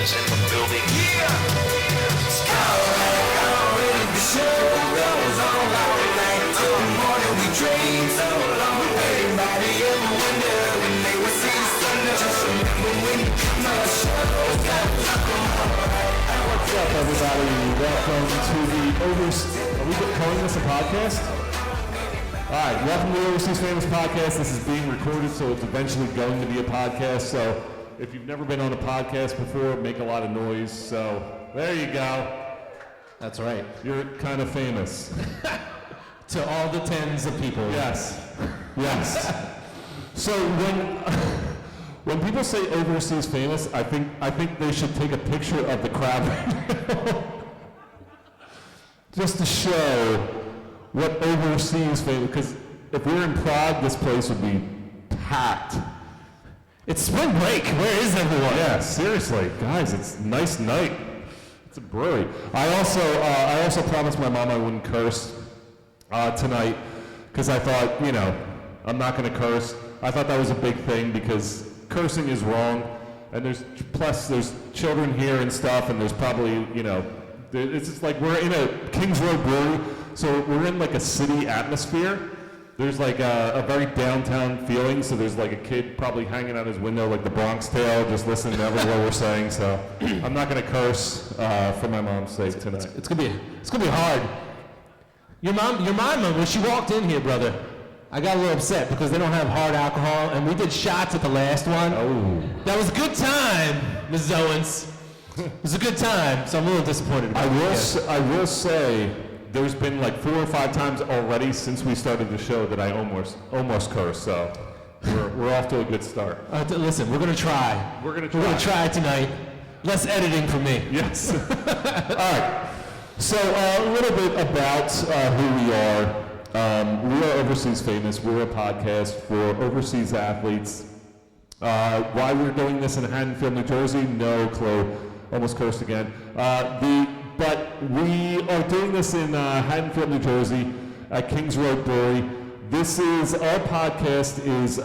is in the building. Yeah! The show goes on all night till the morning. We dream so long. Everybody ever wonder when they would see the sun. Just remember when my show goes on. What's up, everybody? Welcome to the Are we calling this a podcast? All right, welcome to the Overseas Famous Podcast. This is being recorded, so it's eventually going to be a podcast. So if you've never been on a podcast before, make a lot of noise. So there you go. That's right. You're kind of famous. To all the tens of people. Yes. Yes. So when people say overseas famous, I think they should take a picture of the crowd right now. Just to show what overseas famous, because if we were in Prague, this place would be packed. It's spring break. Where is everyone? Yeah, seriously. Guys, it's a nice night. It's a brewery. I also promised my mom I wouldn't curse tonight, because I thought, I'm not going to curse. I thought that was a big thing, because cursing is wrong, and there's children here and stuff, and there's probably, it's just like we're in a Kings Road brewery, so we're in like a city atmosphere. There's like a very downtown feeling, so there's like a kid probably hanging out his window like the Bronx Tale, just listening to every word we're saying, so I'm not going to curse for my mom's sake tonight. It's gonna be hard. Your mom, when she walked in here, brother, I got a little upset because they don't have hard alcohol, and we did shots at the last one. Oh. That was a good time, Ms. Owens. It was a good time, so I'm a little disappointed about it. I will say, there's been like 4 or 5 times already since we started the show that I almost cursed, so we're off to a good start. Listen, we're gonna try. We're gonna try tonight. Less editing from me. Yes. All right. So a little bit about who we are. We are Overseas Famous. We're a podcast for overseas athletes. Why we're doing this in Haddonfield, New Jersey? No clue. Almost cursed again. But we are doing this in Haddonfield, New Jersey, at Kings Road Brewery. This is our podcast. Is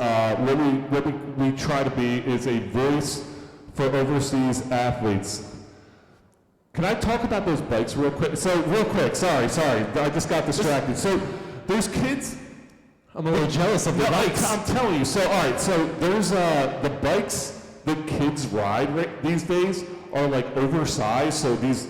what we try to be is a voice for overseas athletes. Can I talk about those bikes real quick? Sorry, I just got distracted. So those kids, I'm a little jealous of the bikes. I'm telling you. So all right, so there's the bikes that kids ride these days are like oversized. So these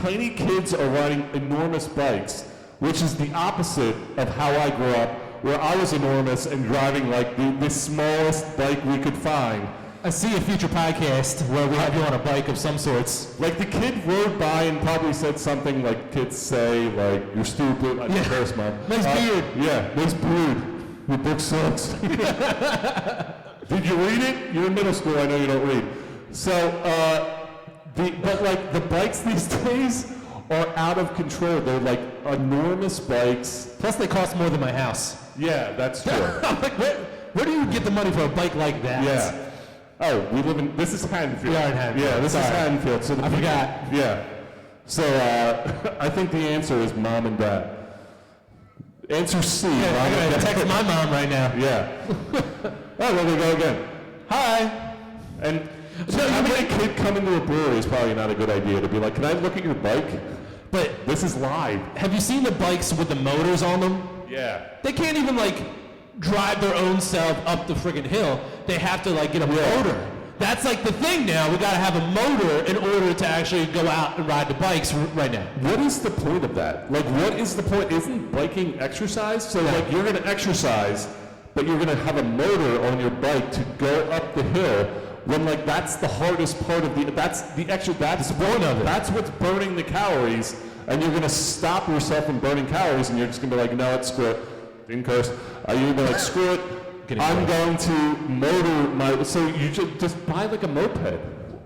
tiny kids are riding enormous bikes, which is the opposite of how I grew up, where I was enormous and driving like the smallest bike we could find. I see a future podcast where we have you on a bike of some sorts. Like the kid rode by and probably said something like kids say, like, you're stupid, I don't curse, Mom. Nice beard. Yeah, nice beard. Your book sucks. Did you read it? You're in middle school, I know you don't read. So, but the bikes these days are out of control. They're like enormous bikes. Plus they cost more than my house. Yeah, that's true. I'm like, where do you get the money for a bike like that? Yeah. Oh, this is Haddonfield. We are in Haddonfield. Yeah, this is Haddonfield. So I forgot. Yeah. So I think the answer is mom and dad. Answer C. Yeah, I'm going to text my mom right now. Yeah. Oh, there we go again. Hi. And having a kid come into a brewery is probably not a good idea to be like, can I look at your bike? But this is live. Have you seen the bikes with the motors on them? Yeah. They can't even drive their own self up the friggin' hill. They have to get a motor. That's the thing now. We gotta have a motor in order to actually go out and ride the bikes right now. What is the point of that? What is the point? Isn't biking exercise? So you're gonna exercise, but you're gonna have a motor on your bike to go up the hill when that's the hardest part of that's the point of it. That's what's burning the calories, and you're gonna stop yourself from burning calories, and you're just gonna be like, no, it's screw it. Didn't curse. You're gonna be like, screw it. I'm going to motor my. So you just buy a moped.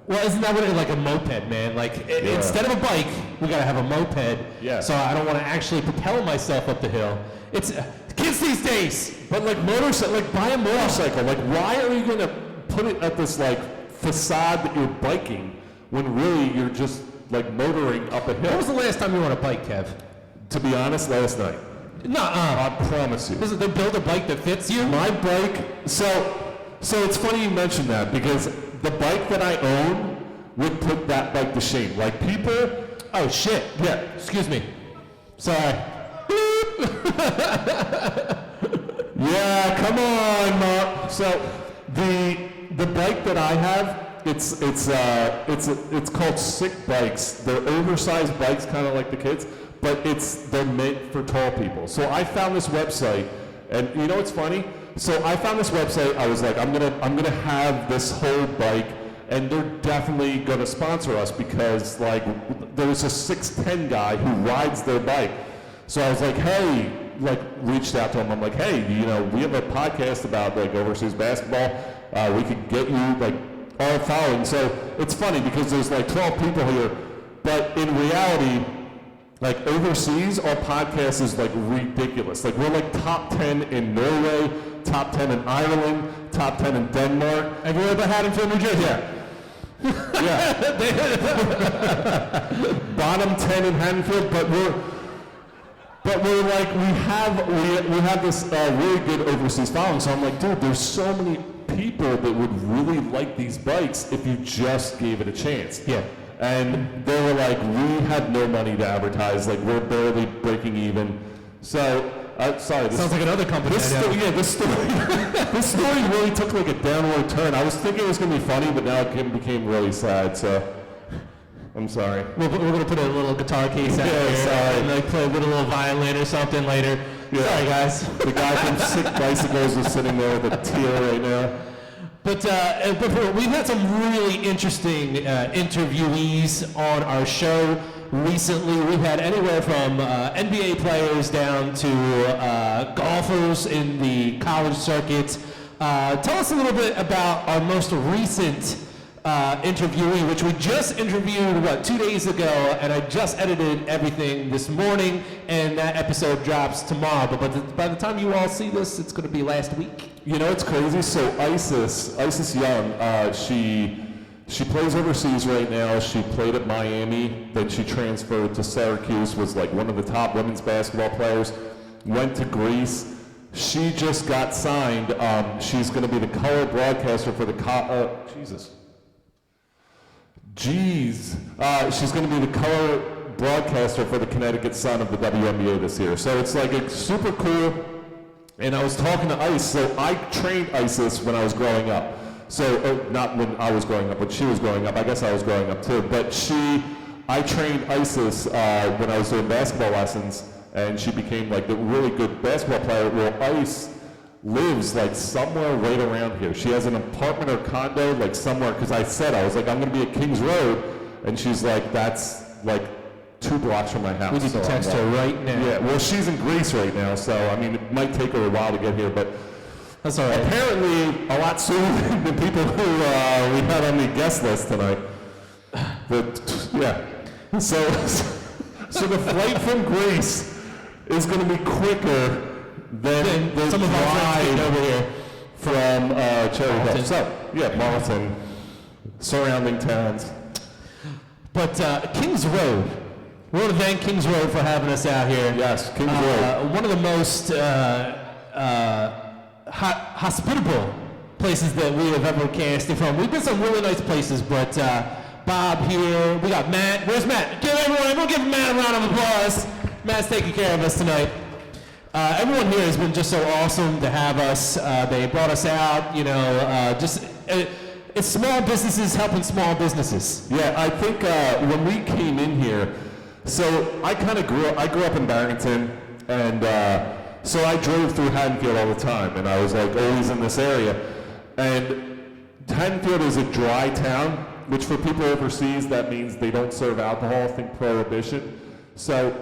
Well, isn't that what like a moped, man? Instead of a bike, we gotta have a moped. Yeah. So I don't want to actually propel myself up the hill. It's kids these days. But motorcycle, buy a motorcycle. Why are you gonna put it at this facade that you're biking when really you're just motoring up a hill? When was the last time you were on a bike, Kev? To be honest, last night. I promise you. They build a bike that fits you? My bike, so it's funny you mentioned that, because the bike that I own would put that bike to shame. Like people, Oh shit. yeah, Excuse me. Sorry. yeah, come on, Mark. So the bike that I have, it's called Sick Bikes. They're oversized bikes, kind of like the kids, but they're meant for tall people. So I found this website, and you know what's funny? So I found this website. I was like, I'm gonna have this whole bike, and they're definitely gonna sponsor us because like there's a 6'10" guy who rides their bike. So I was like, hey, like reached out to him. I'm like, hey, you know, we have a podcast about like overseas basketball. We could get you like our following. So it's funny because there's like 12 people here, but in reality, like overseas, our podcast is like ridiculous. Like we're like top 10 in Norway, top 10 in Ireland, top 10 in Denmark. Everywhere but Haddonfield, New Jersey. Yeah. Yeah. Bottom 10 in Haddonfield, but we're like we have this really good overseas following. So I'm like, dude, there's so many people that would really like these bikes if you just gave it a chance. Yeah. And they were like, we have no money to advertise. Like we're barely breaking even. So sorry. This, Sounds like another company. This story, this story really took like a downward turn. I was thinking it was gonna be funny, but now it became really sad. So I'm sorry. We're gonna put a little guitar case out Yeah, here sorry. and like play a little violin or something later. Yeah. Sorry, guys. The guy from Sick Bicycles is sitting there with a tear right now. But we've had some really interesting interviewees on our show recently. We've had anywhere from NBA players down to golfers in the college circuit. Tell us a little bit about our most recent interviewee, which we just interviewed, 2 days ago, and I just edited everything this morning, and that episode drops tomorrow. But by the time you all see this, it's going to be last week. You know, it's crazy. So Isis Young, she plays overseas right now. She played at Miami, then she transferred to Syracuse, was like one of the top women's basketball players, went to Greece. She just got signed. She's going to be the color broadcaster for the she's going to be the color broadcaster for the Connecticut Sun of the WNBA this year. So it's like it's super cool. And I was talking to Ice. So I trained Isis when I was growing up. So not when I was growing up, but she was growing up. I guess I was growing up too. But I trained Isis when I was doing basketball lessons, and she became like a really good basketball player. Well, Ice lives like somewhere right around here. She has an apartment or condo like somewhere, because I said, I was like, I'm going to be at Kings Road, and she's like, that's like 2 blocks from my house. We need to text her right now. Yeah, well, she's in Greece right now, so I mean, it might take her a while to get here, but That's all right. apparently a lot sooner than the people who we had on the guest list tonight. But yeah, so the flight from Greece is going to be quicker than the some of our friends drive over here. from Cherry Hill. Marlton. So yeah, Marlton, surrounding towns. But Kings Road, we want to thank Kings Road for having us out here. Yes, Kings Road. One of the most hospitable places that we have ever casted from. We've been some really nice places, but Bob here, we got Matt. Where's Matt? Everyone give Matt a round of applause. Matt's taking care of us tonight. Everyone here has been just so awesome to have us. They brought us out, it's small businesses helping small businesses. Yeah, I think when we came in here, so I grew up in Barrington, and so I drove through Haddonfield all the time, and I was like always in this area. And Haddonfield is a dry town, which for people overseas, that means they don't serve alcohol, think prohibition. So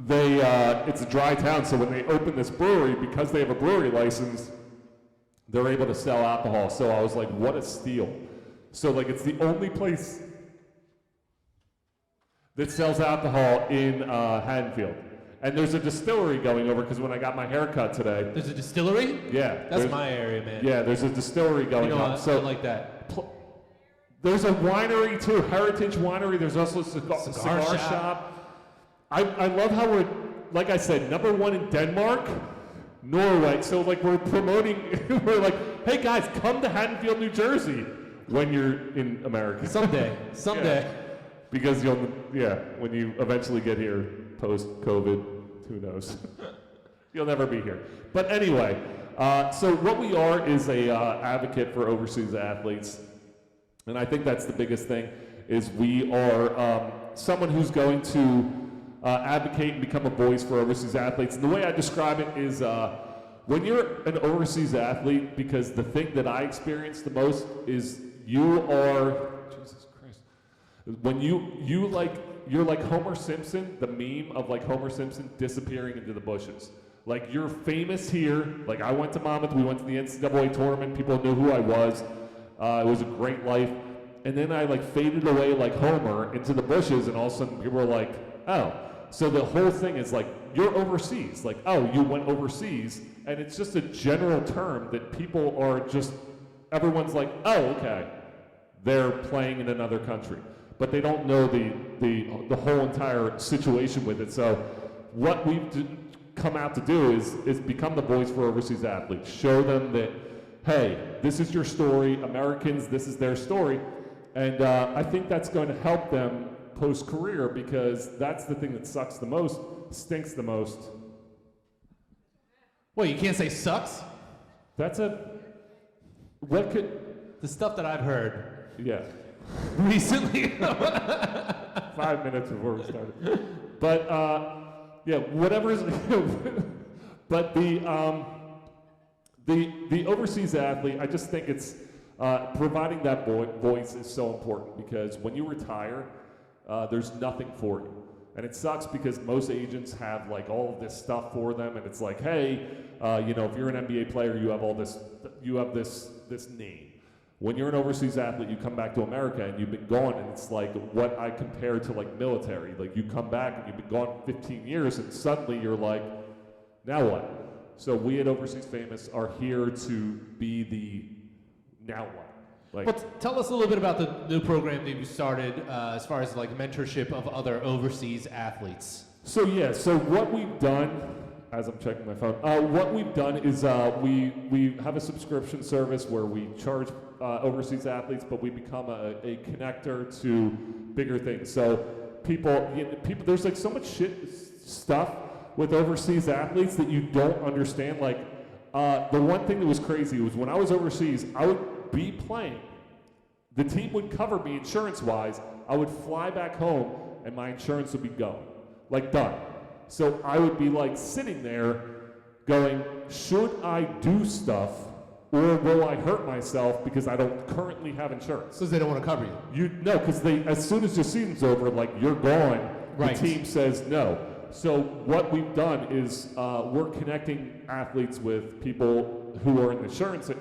it's a dry town, so when they open this brewery, because they have a brewery license, they're able to sell alcohol. So I was like, what a steal. So like it's the only place that sells alcohol in Haddonfield. And there's a distillery going over, because when I got my hair cut today, There's a distillery? yeah. That's there's- my area, man. Yeah, there's a distillery going on. I So like that. there's a winery too, Heritage Winery. There's also a cigar shop. shop. I love how we're, like I said, #1 in Denmark, Norway. So like we're promoting, we're like, hey guys, come to Haddonfield, New Jersey. when you're in America. Someday. Yeah. Because when you eventually get here post-COVID, who knows? You'll never be here. But anyway, so what we are is a advocate for overseas athletes, and I think that's the biggest thing, is we are someone who's going to advocate and become a voice for overseas athletes. And the way I describe it is when you're an overseas athlete, because the thing that I experience the most is you are, Jesus Christ, when you're like Homer Simpson, the meme of like Homer Simpson disappearing into the bushes. Like you're famous here, like I went to Monmouth, we went to the NCAA tournament, people knew who I was, it was a great life, and then I like faded away like Homer into the bushes, and all of a sudden people were like, oh. So the whole thing is like, you're overseas, like, oh, you went overseas, and it's just a general term that people are just, everyone's like, oh, okay, they're playing in another country. But they don't know the whole entire situation with it. So what we've come out to do is become the voice for overseas athletes. Show them that, hey, this is your story, Americans, this is their story. And I think that's going to help them post-career, because that's the thing that sucks the most, stinks the most. Well, you can't say sucks? What could... The stuff that I've heard Yeah. recently. 5 minutes before we started. But, whatever is... But the overseas athlete, I just think it's... providing that voice is so important, because when you retire, there's nothing for you. And it sucks because most agents have like all of this stuff for them, and it's like, hey, if you're an NBA player, you have all this, you have this name. When you're an overseas athlete, you come back to America and you've been gone, and it's like what I compare to like military. Like you come back and you've been gone 15 years, and suddenly you're like, now what? So we at Overseas Famous are here to be the now what? Like, Well, tell us a little bit about the new program that you started as far as like mentorship of other overseas athletes. So what we've done, as I'm checking my phone, what we've done is we have a subscription service where we charge overseas athletes, but we become a connector to bigger things. So people, there's like so much stuff with overseas athletes that you don't understand. Like the one thing that was crazy was when I was overseas, I would be playing. The team would cover me insurance-wise. I would fly back home, and my insurance would be gone, like done. So I would be like sitting there going, should I do stuff, or will I hurt myself because I don't currently have insurance? Because they don't want to cover you. No, because as soon as your season's over, like you're gone, Right. The team says no. So what we've done is we're connecting athletes with people who are in the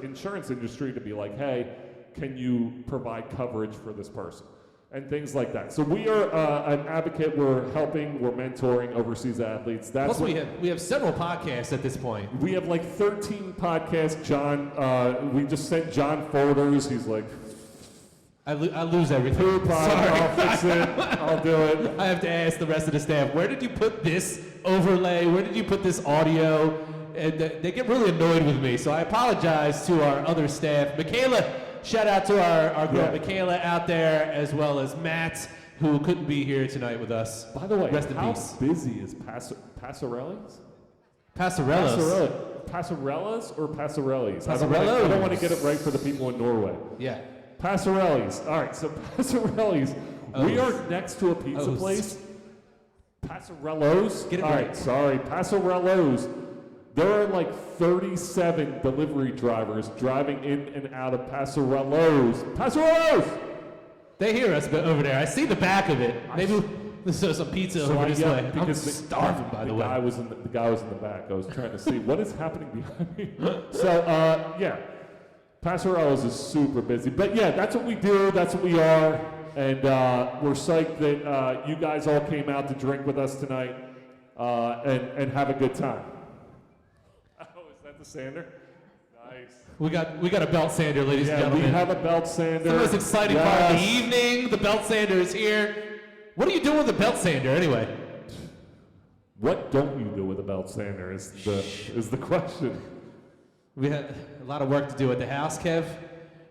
insurance industry to be like, hey, can you provide coverage for this person? And things like that. So we are an advocate. We're helping. We're mentoring overseas athletes. That's Plus, we have several podcasts at this point. we have like 13 podcasts. John, we just sent John folders. He's like, I lose everything. poop, I'll fix it. I'll do it. I have to ask the rest of the staff, where did you put this overlay? Where did you put this audio? And they get really annoyed with me, so I apologize to our other staff. Michaela, shout out to our girl Michaela out there, as well as Matt, who couldn't be here tonight with us. By the way, Rest in how peace. busy is Passarelli's? Passarellos. Passarellas or Passarellis? I Passarellos. don't want to get it right for the people in Norway. Yeah. Passarellis. All right, so Passarellis. We are next to a pizza place. Passarellos. Get it All right. right, sorry. Passarellos. There are like 37 delivery drivers driving in and out of Passarellos. Passarellos! They hear us over there. I see the back of it. Maybe there's some pizza over this way. I'm starving, by the way. The guy was in the back. I was trying to see what is happening behind me. So, Passarellos is super busy. But yeah, that's what we do. That's what we are. And we're psyched that you guys all came out to drink with us tonight and have a good time. Oh, is that the sander? Nice. We got a belt sander, ladies and Yeah, we gentlemen. have a belt sander. The most exciting part of the Yes. evening. The belt sander is here. What are you doing with the belt sander anyway? What don't you do with a belt sander is the question. We had a lot of work to do at the house, Kev.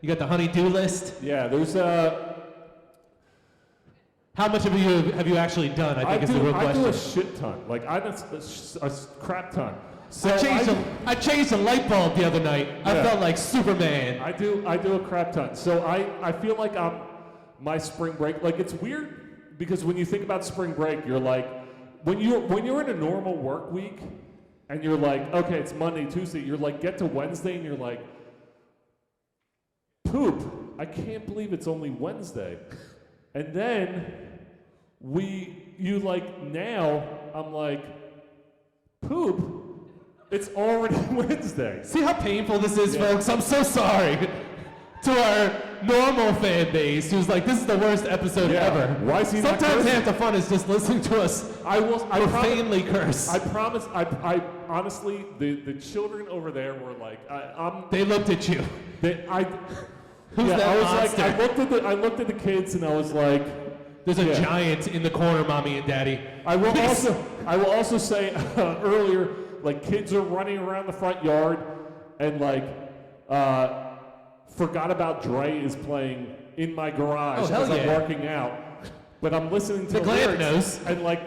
You got the honey-do list. Yeah, there's How much have you actually done? I think is the real question. I do a shit ton. Like a crap ton. So I changed a light bulb the other night. I Yeah. felt like Superman. I do a crap ton. So I feel like my spring break, like it's weird because when you think about spring break, you're like, when you're in a normal work week and you're like, okay, it's Monday, Tuesday, you're like, get to Wednesday and you're like, poop, I can't believe it's only Wednesday. And then now I'm like, poop, it's already Wednesday. See how painful this is, folks? I'm so sorry to our normal fan base who's like, this is the worst episode ever. Why is he not Sometimes cursing? half the fun is just listening to us profanely curse. I promise. I honestly, the children over there were like, They looked at you. Who's that I was monster? like, I looked at the kids and I was like, There's a giant in the corner, mommy and daddy. I will also say earlier, like kids are running around the front yard and like Forgot About Dre is playing in my garage hell as I'm yeah. working out. But I'm listening to The Glamp lyrics knows. and like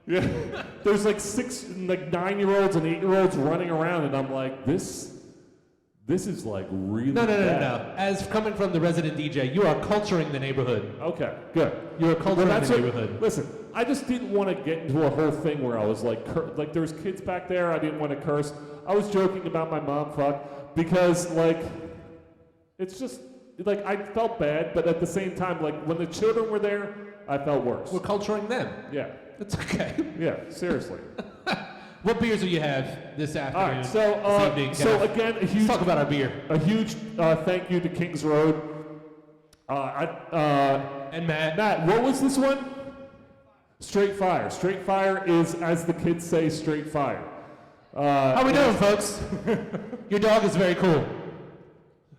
there's like 9-year-olds and 8-year-olds running around and I'm like, this is like really No. bad. As coming from the resident DJ, you are culturing the neighborhood. Okay, good. You're culturing the neighborhood. Listen, I just didn't want to get into a whole thing where I was like, like there was kids back there. I didn't want to curse. I was joking about my mom fuck because like, it's just like I felt bad, but at the same time, like when the children were there, I felt worse. We're culturing them. Yeah, It's okay. yeah, seriously. What beers do you have this All afternoon? right, this evening, Kev? again, Let's talk about our beer. a huge thank you to Kings Road. And Matt. Matt, what was this one? Straight Fire. Straight Fire is, as the kids say, straight fire. How we doing, folks? Your dog is very cool.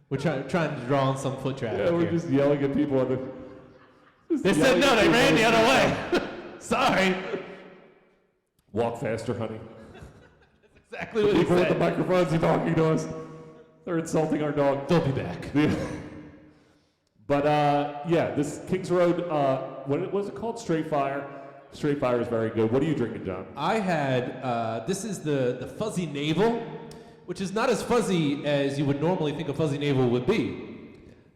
We're trying to draw on some foot traffic Yeah, we're here. just yelling at people. They said no, they ran the other way. Sorry. Walk faster, honey. Exactly what he People with the said. microphones are talking to us. They're insulting our dog. They'll be back. But yeah, this Kings Road, what was it called? Straight Fire. Straight Fire is very good. What are you drinking, John? I had, this is the Fuzzy Navel, which is not as fuzzy as you would normally think a Fuzzy Navel would be.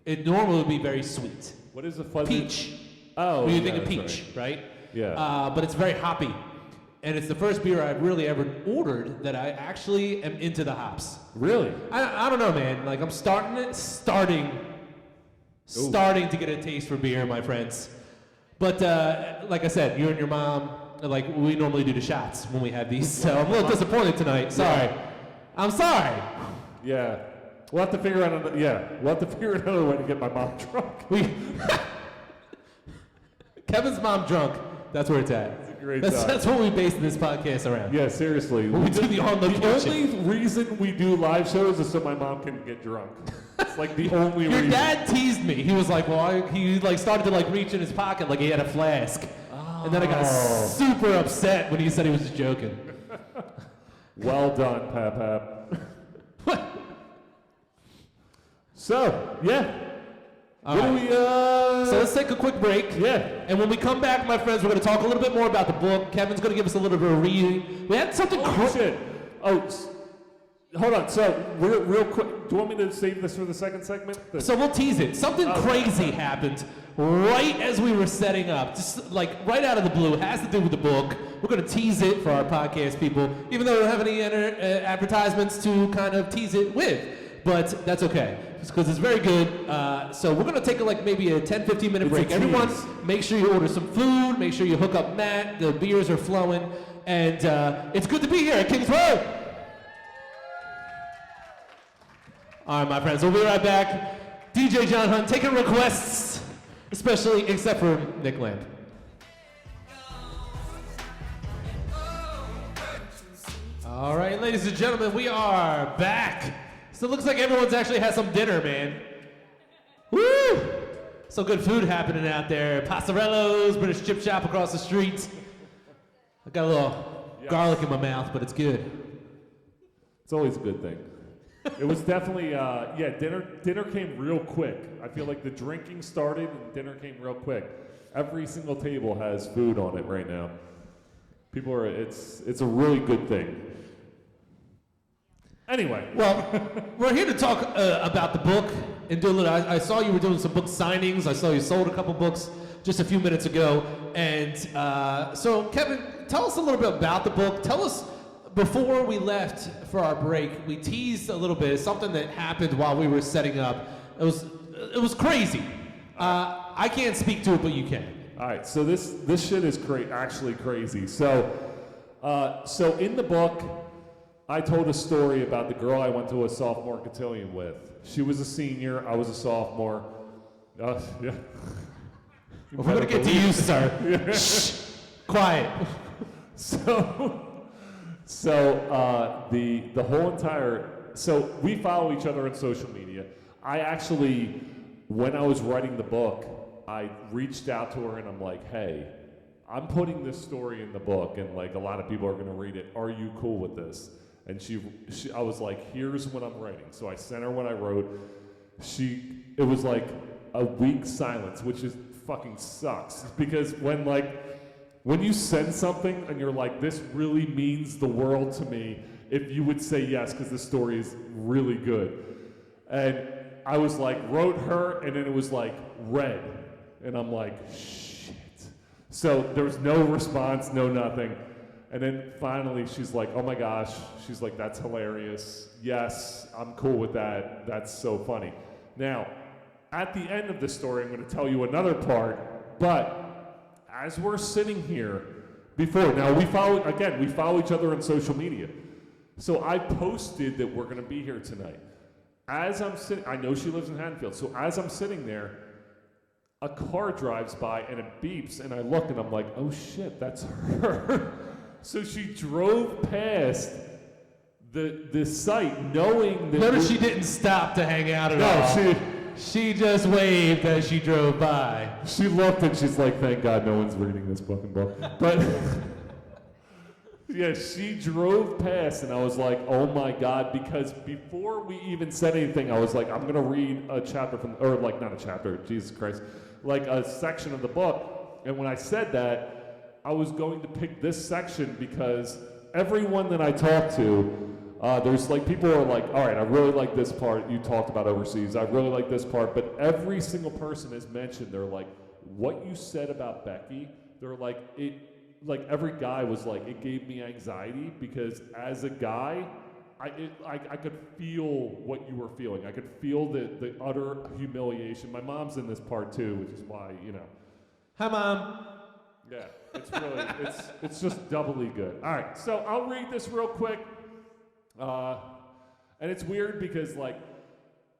It normally would be very sweet. What is a fuzzy? Peach. Oh, When you yeah, think of that's peach, right? Yeah. But it's very hoppy. And it's the first beer I've really ever ordered that I actually am into the hops. Really? I don't know, man. Like, I'm starting to get a taste for beer, my friends. But like I said, you and your mom, like, we normally do the shots when we have these. So I'm a little disappointed tonight. Sorry. I'm sorry. Yeah. We'll have to figure out another way to get my mom drunk. Kevin's mom drunk. That's where it's at. It's a great time. That's what we base this podcast around. Yeah, seriously. We do the on location. only reason we do live shows is so my mom can get drunk. It's like the only Your reason. dad teased me. He was like, well, he like started to like reach in his pocket like he had a flask. And then I got super upset when he said he was just joking. Well done, Pap. So, yeah. All What right. do we, So let's take a quick break. yeah. And when we come back, my friends, we're going to talk a little bit more about the book. Kevin's going to give us a little bit of reading. We had something Oh, shit. Hold on. So, real quick, do you want me to save this for the second segment? So we'll tease it. Something crazy happened right as we were setting up, just like right out of the blue. It has to do with the book. We're going to tease it for our podcast people, even though we don't have any advertisements to kind of tease it with. But that's okay, because it's very good. So we're going to take maybe a 10, 15-minute break. a Everyone, tease. make sure you order some food. Make sure you hook up Matt. The beers are flowing. And it's good to be here at Kings Road. All right, my friends, we'll be right back. DJ John Hunt taking requests, especially except for Nick Lamb. All right, ladies and gentlemen, we are back. So it looks like everyone's actually had some dinner, man. Woo! Some good food happening out there. Pastorello's, British Chip Shop across the street. I got a little garlic in my mouth, but it's good. It's always a good thing. It was definitely, dinner came real quick. I feel like the drinking started and dinner came real quick. Every single table has food on it right now. People are, it's a really good thing. Anyway. Well, we're here to talk about the book and do a little. I saw you were doing some book signings. I saw you sold a couple books just a few minutes ago. And so, Kevin, tell us a little bit about the book. Tell us, before we left for our break, we teased a little bit something that happened while we were setting up. It was crazy. I can't speak to it, but you can. All right, so this shit is actually crazy. So in the book, I told a story about the girl I went to a sophomore cotillion with. She was a senior, I was a sophomore. Yeah. We're gonna get to you, sir. Shh. Quiet. So the whole entire, so we follow each other on social media. I actually, when I was writing the book, I reached out to her and I'm like, hey, I'm putting this story in the book and like a lot of people are gonna read it. Are you cool with this? And I was like, here's what I'm writing. So I sent her what I wrote. It was like a week's silence, which is fucking sucks. Because when you send something and you're like, this really means the world to me, if you would say yes, because the story is really good. And I was like, wrote her, and then it was like, read. And I'm like, shit. So there was no response, no nothing. And then finally she's like, oh my gosh. She's like, that's hilarious. Yes, I'm cool with that. That's so funny. Now, at the end of the story, I'm going to tell you another part, but as we're sitting here now we follow each other on social media. So I posted that we're going to be here tonight. As I'm sitting, I know she lives in Haddonfield, so as I'm sitting there, a car drives by and it beeps, and I look and I'm like, oh shit, that's her. So she drove past the site knowing that... Notice she didn't stop to hang out at all. No, she just waved as she drove by. She looked and she's like, thank God no one's reading this fucking book. But yeah, she drove past and I was like, oh my God, because before we even said anything, I was like, I'm gonna read a chapter not a chapter, Jesus Christ, like a section of the book. And when I said that, I was going to pick this section because everyone that I talk to, there's like people who are like, all right, I really like this part you talked about overseas. I really like this part, but every single person has mentioned, they're like, what you said about Becky, they're like, every guy was like, it gave me anxiety because as a guy, I could feel what you were feeling. I could feel the utter humiliation. My mom's in this part too, which is why, Hi, Mom. Yeah, it's really, it's just doubly good. All right, so I'll read this real quick. And it's weird because, like,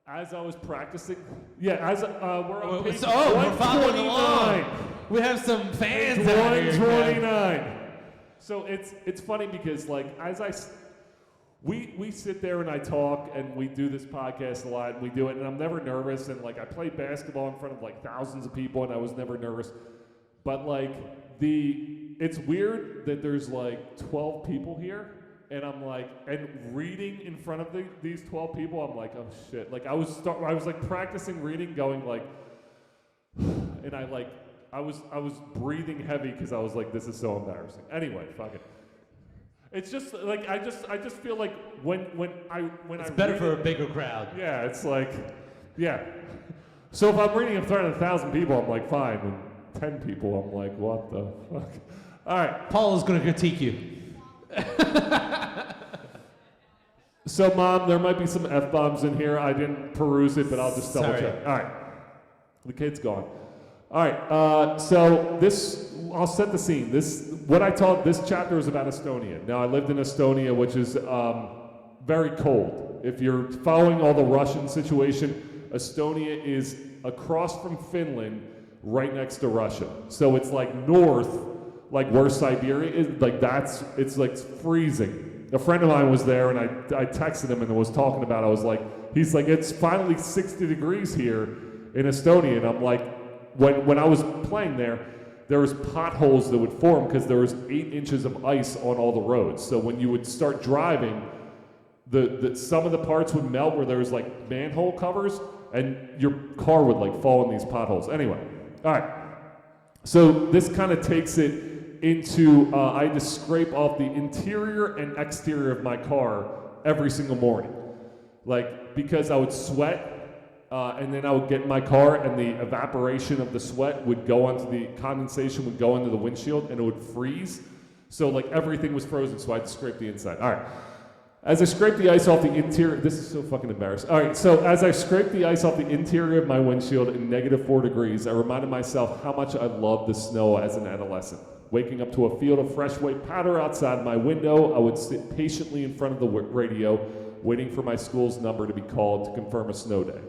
as I was practicing, we're on page 129. We're following along. We have some fans down here. 129. So it's funny because, like, we sit there and I talk and we do this podcast a lot and we do it and I'm never nervous and, like, I played basketball in front of, like, thousands of people and I was never nervous. But, like, it's weird that there's, like, 12 people here. And I'm like, and reading in front of these 12 people, I'm like, oh shit. Like I was like practicing reading, going like, and I was breathing heavy because I was like, this is so embarrassing. Anyway, fuck it. It's just like I just feel like when it's better for a bigger crowd. Yeah, it's like, yeah. So if I'm reading in front of 1,000 people, I'm like, fine. And 10 people, I'm like, what the fuck? All right. Paul is going to critique you. So, Mom, there might be some F-bombs in here. I didn't peruse it, but I'll just double check. All right. The kid's gone. All right. So I'll set the scene. This chapter is about Estonia. Now, I lived in Estonia, which is very cold. If you're following all the Russian situation, Estonia is across from Finland, right next to Russia. So it's like north, like where Siberia is, like it's like freezing. A friend of mine was there and I texted him and was talking about it. He's like, it's finally 60 degrees here in Estonia. And I'm like, when I was playing there was potholes that would form because there was 8 inches of ice on all the roads. So when you would start driving, some of the parts would melt where there was like manhole covers, and your car would like fall in these potholes. Anyway, all right. So this kind of takes it into I had to scrape off the interior and exterior of my car every single morning, like because I would sweat. And then I would get in my car, and the evaporation of the sweat would go onto the condensation would go into the windshield, and it would freeze. So like everything was frozen, so I had to scrape the inside. All right. As I scraped the ice off the interior, this is so fucking embarrassing. All right. So as I scraped the ice off the interior of my windshield in -4 degrees, I reminded myself how much I loved the snow as an adolescent. Waking up to a field of fresh white powder outside my window, I would sit patiently in front of the radio, waiting for my school's number to be called to confirm a snow day.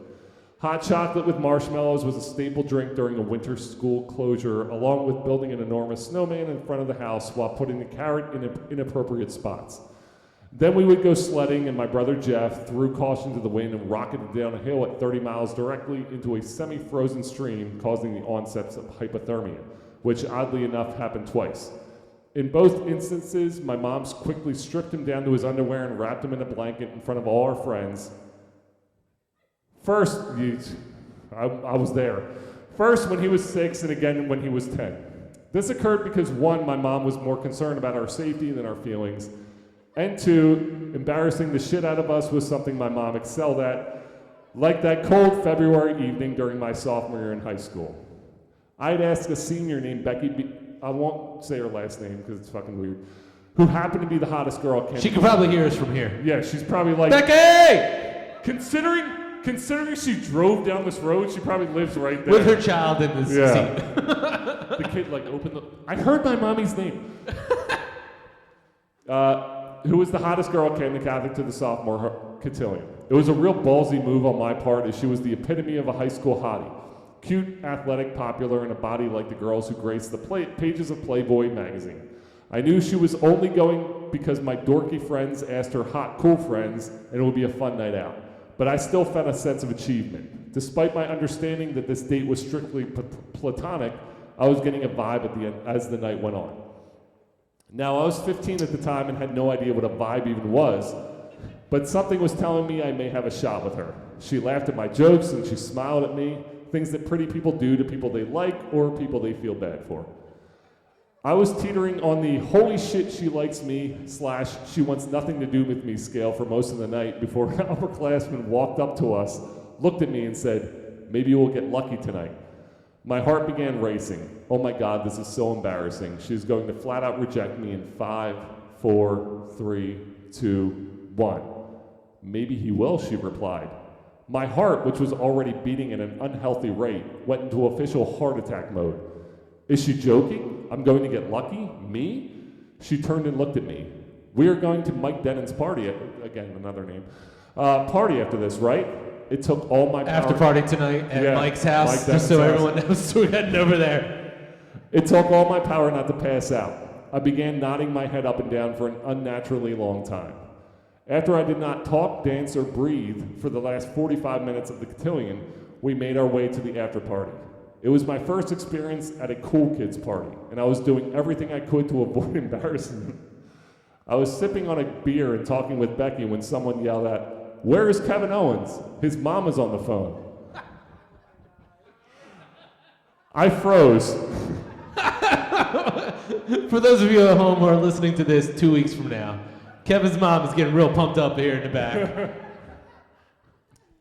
Hot chocolate with marshmallows was a staple drink during a winter school closure, along with building an enormous snowman in front of the house while putting the carrot in inappropriate spots. Then we would go sledding, and my brother Jeff threw caution to the wind and rocketed down a hill at 30 miles directly into a semi-frozen stream, causing the onset of hypothermia, which oddly enough happened twice. In both instances, my mom quickly stripped him down to his underwear and wrapped him in a blanket in front of all our friends. First, I was there. First when he was 6 and again when he was 10. This occurred because 1, my mom was more concerned about our safety than our feelings, and 2, embarrassing the shit out of us was something my mom excelled at, like that cold February evening during my sophomore year in high school. I'd asked a senior named Becky, I won't say her last name because it's fucking weird, who happened to be the hottest girl at Kent. She could probably hear us from here. Yeah, she's probably like, Becky! Considering she drove down this road, she probably lives right there. With her child in the seat. The kid like opened the. I heard my mommy's name. Who was the hottest girl at Camden Catholic to the sophomore cotillion. It was a real ballsy move on my part, as she was the epitome of a high school hottie. Cute, athletic, popular, and a body like the girls who graced the pages of Playboy magazine. I knew she was only going because my dorky friends asked her hot, cool friends, and it would be a fun night out. But I still felt a sense of achievement. Despite my understanding that this date was strictly platonic, I was getting a vibe at the end as the night went on. Now, I was 15 at the time and had no idea what a vibe even was, but something was telling me I may have a shot with her. She laughed at my jokes and she smiled at me, things that pretty people do to people they like or people they feel bad for. I was teetering on the holy shit she likes me / she wants nothing to do with me scale for most of the night before an upperclassman walked up to us, looked at me and said, maybe we'll get lucky tonight. My heart began racing. Oh my God, this is so embarrassing. She's going to flat out reject me in 5, 4, 3, 2, 1. Maybe he will, she replied. My heart, which was already beating at an unhealthy rate, went into official heart attack mode. Is she joking? I'm going to get lucky? Me? She turned and looked at me. We are going to Mike Dennon's party, again, another name, party after this, right? It took all my power. After party tonight at Mike's house, just so everyone knows, so we're heading over there. It took all my power not to pass out. I began nodding my head up and down for an unnaturally long time. After I did not talk, dance, or breathe for the last 45 minutes of the cotillion, we made our way to the after party. It was my first experience at a cool kids party, and I was doing everything I could to avoid embarrassment. I was sipping on a beer and talking with Becky when someone yelled out, "Where is Kevin Owens? His mom is on the phone." I froze. For those of you at home who are listening to this 2 weeks from now, Kevin's mom is getting real pumped up here in the back.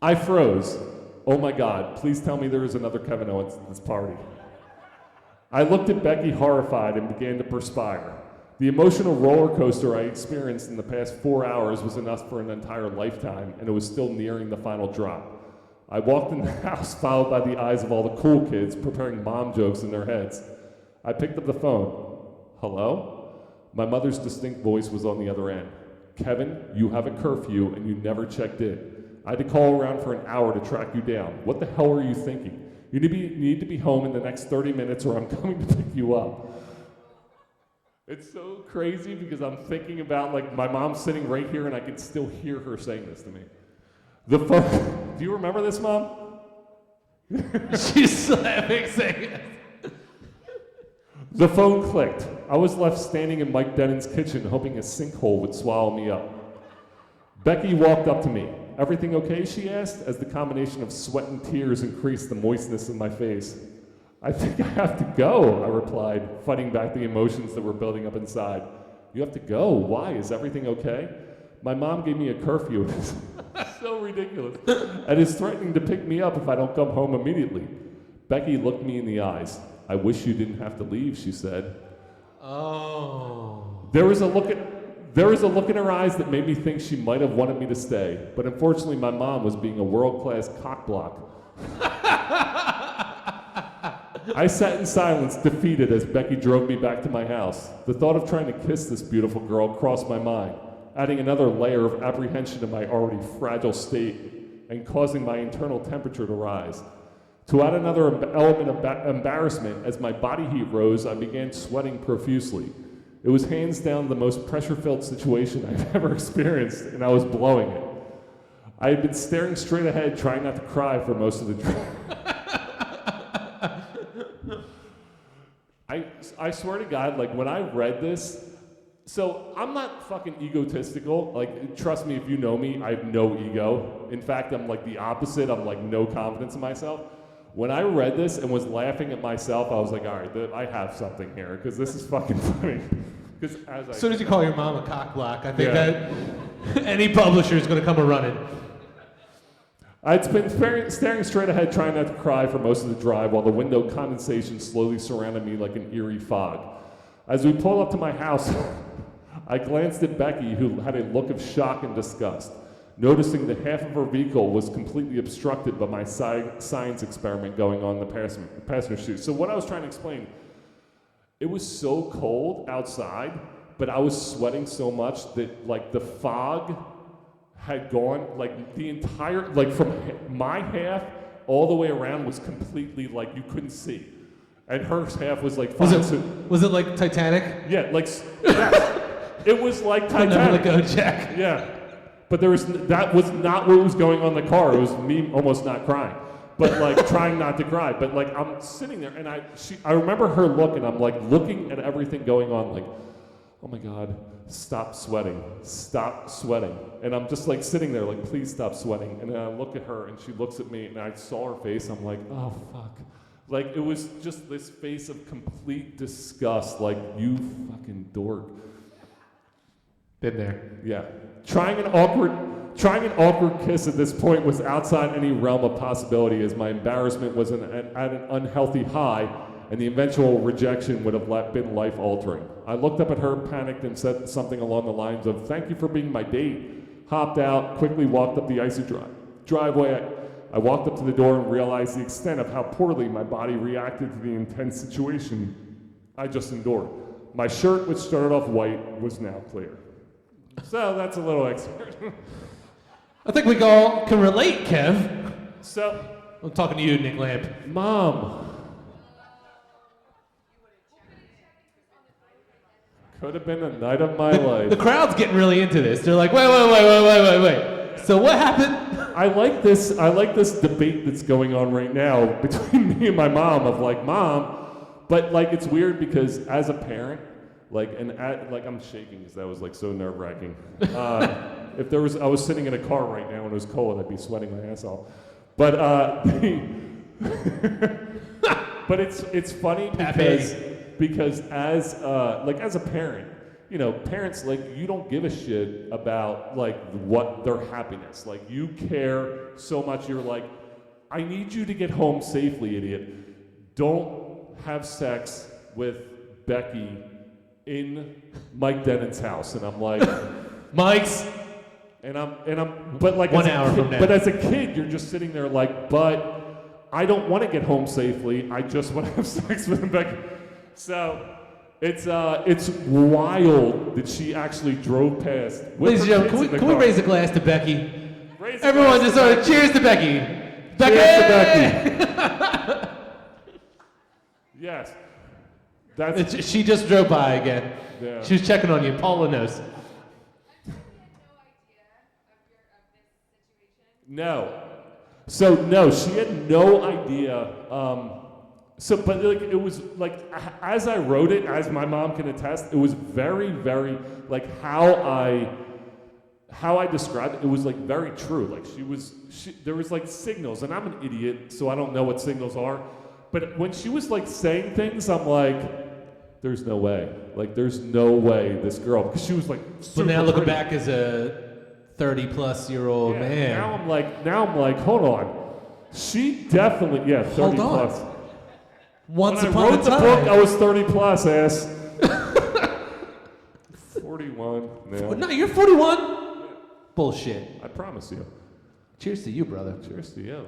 I froze. Oh my God, please tell me there is another Kevin Owens at this party. I looked at Becky horrified and began to perspire. The emotional roller coaster I experienced in the past 4 hours was enough for an entire lifetime, and it was still nearing the final drop. I walked in the house, followed by the eyes of all the cool kids preparing mom jokes in their heads. I picked up the phone. Hello? My mother's distinct voice was on the other end. Kevin, you have a curfew and you never checked in. I had to call around for an hour to track you down. What the hell are you thinking? You need to be home in the next 30 minutes or I'm coming to pick you up. It's so crazy because I'm thinking about like my mom sitting right here and I can still hear her saying this to me. The phone, do you remember this, Mom? She's laughing, saying it. The phone clicked. I was left standing in Mike Dennon's kitchen hoping a sinkhole would swallow me up. Becky walked up to me. Everything okay, she asked, as the combination of sweat and tears increased the moistness in my face. I think I have to go, I replied, fighting back the emotions that were building up inside. You have to go? Why? Is everything okay? My mom gave me a curfew. It's so ridiculous. And is threatening to pick me up if I don't come home immediately. Becky looked me in the eyes. I wish you didn't have to leave, she said. Oh. There was a look in her eyes that made me think she might have wanted me to stay, but unfortunately my mom was being a world-class cockblock. I sat in silence, defeated, as Becky drove me back to my house. The thought of trying to kiss this beautiful girl crossed my mind, adding another layer of apprehension to my already fragile state and causing my internal temperature to rise. To add another element of embarrassment, as my body heat rose, I began sweating profusely. It was hands down the most pressure-filled situation I've ever experienced, and I was blowing it. I had been staring straight ahead, trying not to cry for most of the drive. I swear to God, like when I read this, so I'm not fucking egotistical. Like, trust me, if you know me, I have no ego. In fact, I'm like the opposite. I'm like no confidence in myself. When I read this and was laughing at myself, I was like, all right, I have something here, because this is fucking funny. As soon as you call your mom a cockblock, I think that any publisher is going to come a-running. I'd been staring straight ahead, trying not to cry for most of the drive, while the window condensation slowly surrounded me like an eerie fog. As we pulled up to my house, I glanced at Becky, who had a look of shock and disgust, noticing that half of her vehicle was completely obstructed by my science experiment going on in the passenger seat. So what I was trying to explain, it was so cold outside, but I was sweating so much that like the fog had gone, like the entire, like from my half all the way around was completely like you couldn't see. And her half was like fine. Was it like Titanic? Yeah, like, yes. It was like Titanic. Never let go, Jack. Yeah. But that was not what was going on in the car. It was me almost not crying. But like trying not to cry. But like I'm sitting there and I remember her look, and I'm like looking at everything going on like, oh my God, stop sweating. And I'm just like sitting there like, please stop sweating. And then I look at her and she looks at me and I saw her face. I'm like, oh fuck. Like it was just this face of complete disgust, like you fucking dork. Been there. Yeah. Trying an awkward kiss at this point was outside any realm of possibility, as my embarrassment was at an unhealthy high, and the eventual rejection would have been life-altering. I looked up at her, panicked, and said something along the lines of, "Thank you for being my date." Hopped out, quickly walked up the icy driveway. I walked up to the door and realized the extent of how poorly my body reacted to the intense situation I just endured. My shirt, which started off white, was now clear. So that's a little extra. I think we all can relate, Kev. So, I'm talking to you, Nick Lamp. Mom. Could have been a night of my life. The crowd's getting really into this. They're like, wait. So what happened? I like this debate that's going on right now between me and my mom of like, Mom, but like it's weird because as a parent, I'm shaking because that was like so nerve-wracking. If I was sitting in a car right now and it was cold, I'd be sweating my ass off. But but it's funny because as a parent, you know, parents, like, you don't give a shit about like what their happiness. Like, you care so much. You're like, I need you to get home safely, idiot. Don't have sex with Becky in Mike Dennon's house. And I'm like, Mike's. But like 1 hour from now. But as a kid, you're just sitting there like, but I don't want to get home safely. I just want to have sex with Becky. So it's wild that she actually drove past. Ladies and gentlemen, can we raise a glass to Becky? Everyone just sort of cheers to Becky. Becky! Cheers to Becky. Yes. She just drove by again. Yeah. She was checking on you. Paula knows. No. So no, she had no idea. But like it was like as I wrote it, as my mom can attest, it was very, very like how how I described it, it was like very true. Like there was like signals, and I'm an idiot, so I don't know what signals are. But when she was like saying things, I'm like, there's no way. Like, there's no way this girl, because she was like super But now looking pretty. back as a 30-plus-year-old Yeah, man. Now I'm like, hold on. She definitely, 30 Hold on. plus. Once When I upon a wrote the time. book, I was 30 plus, ass. 41 now. No, you're 41? Bullshit. I promise you. Cheers to you, brother. Cheers to you.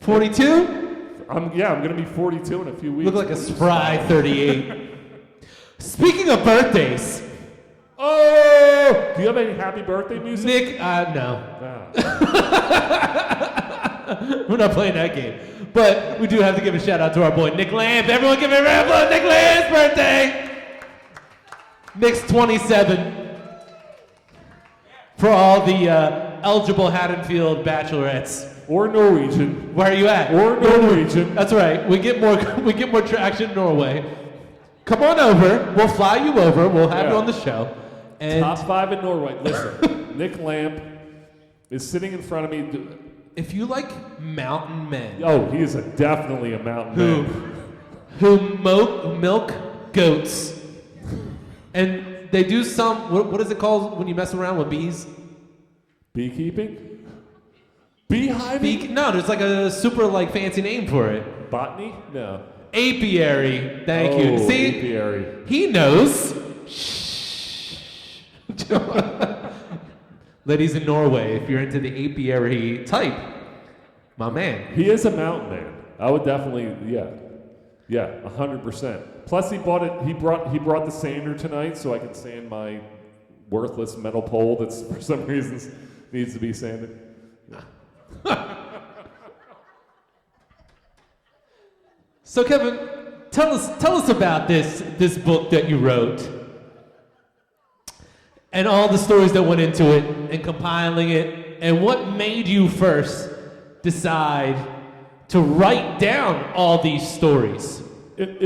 42? I'm gonna be 42 in a few weeks. Look like a spry 38. Speaking of birthdays, Oh! Do you have any happy birthday music? Nick, no. Ah. We're not playing that game. But we do have to give a shout out to our boy Nick Lamb. Everyone give a round of applause. Nick Lamb's birthday. Nick's 27. For all the eligible Haddonfield bachelorettes. Or Norwegian. Where are you at? Or Norwegian. That's right. We get more traction in Norway. Come on over. We'll fly you over. We'll have you on the show. And Top 5 in Norway. Listen, Nick Lamp is sitting in front of me. if you like mountain men Oh, he is definitely a mountain man. who milk goats, and they do some, what is it called when you mess around with bees? Beekeeping? Beehiving? No, there's like a super like fancy name for it. Botany? No. Apiary. Thank you. Oh, See, apiary. he knows. Ladies in Norway, if you're into the apiary type, my man. He is a mountain man. I would definitely, 100%. Plus, he brought the sander tonight, so I can sand my worthless metal pole that's for some reasons needs to be sanded. So Kevin, tell us about this book that you wrote and all the stories that went into it and compiling it, and what made you first decide to write down all these stories. It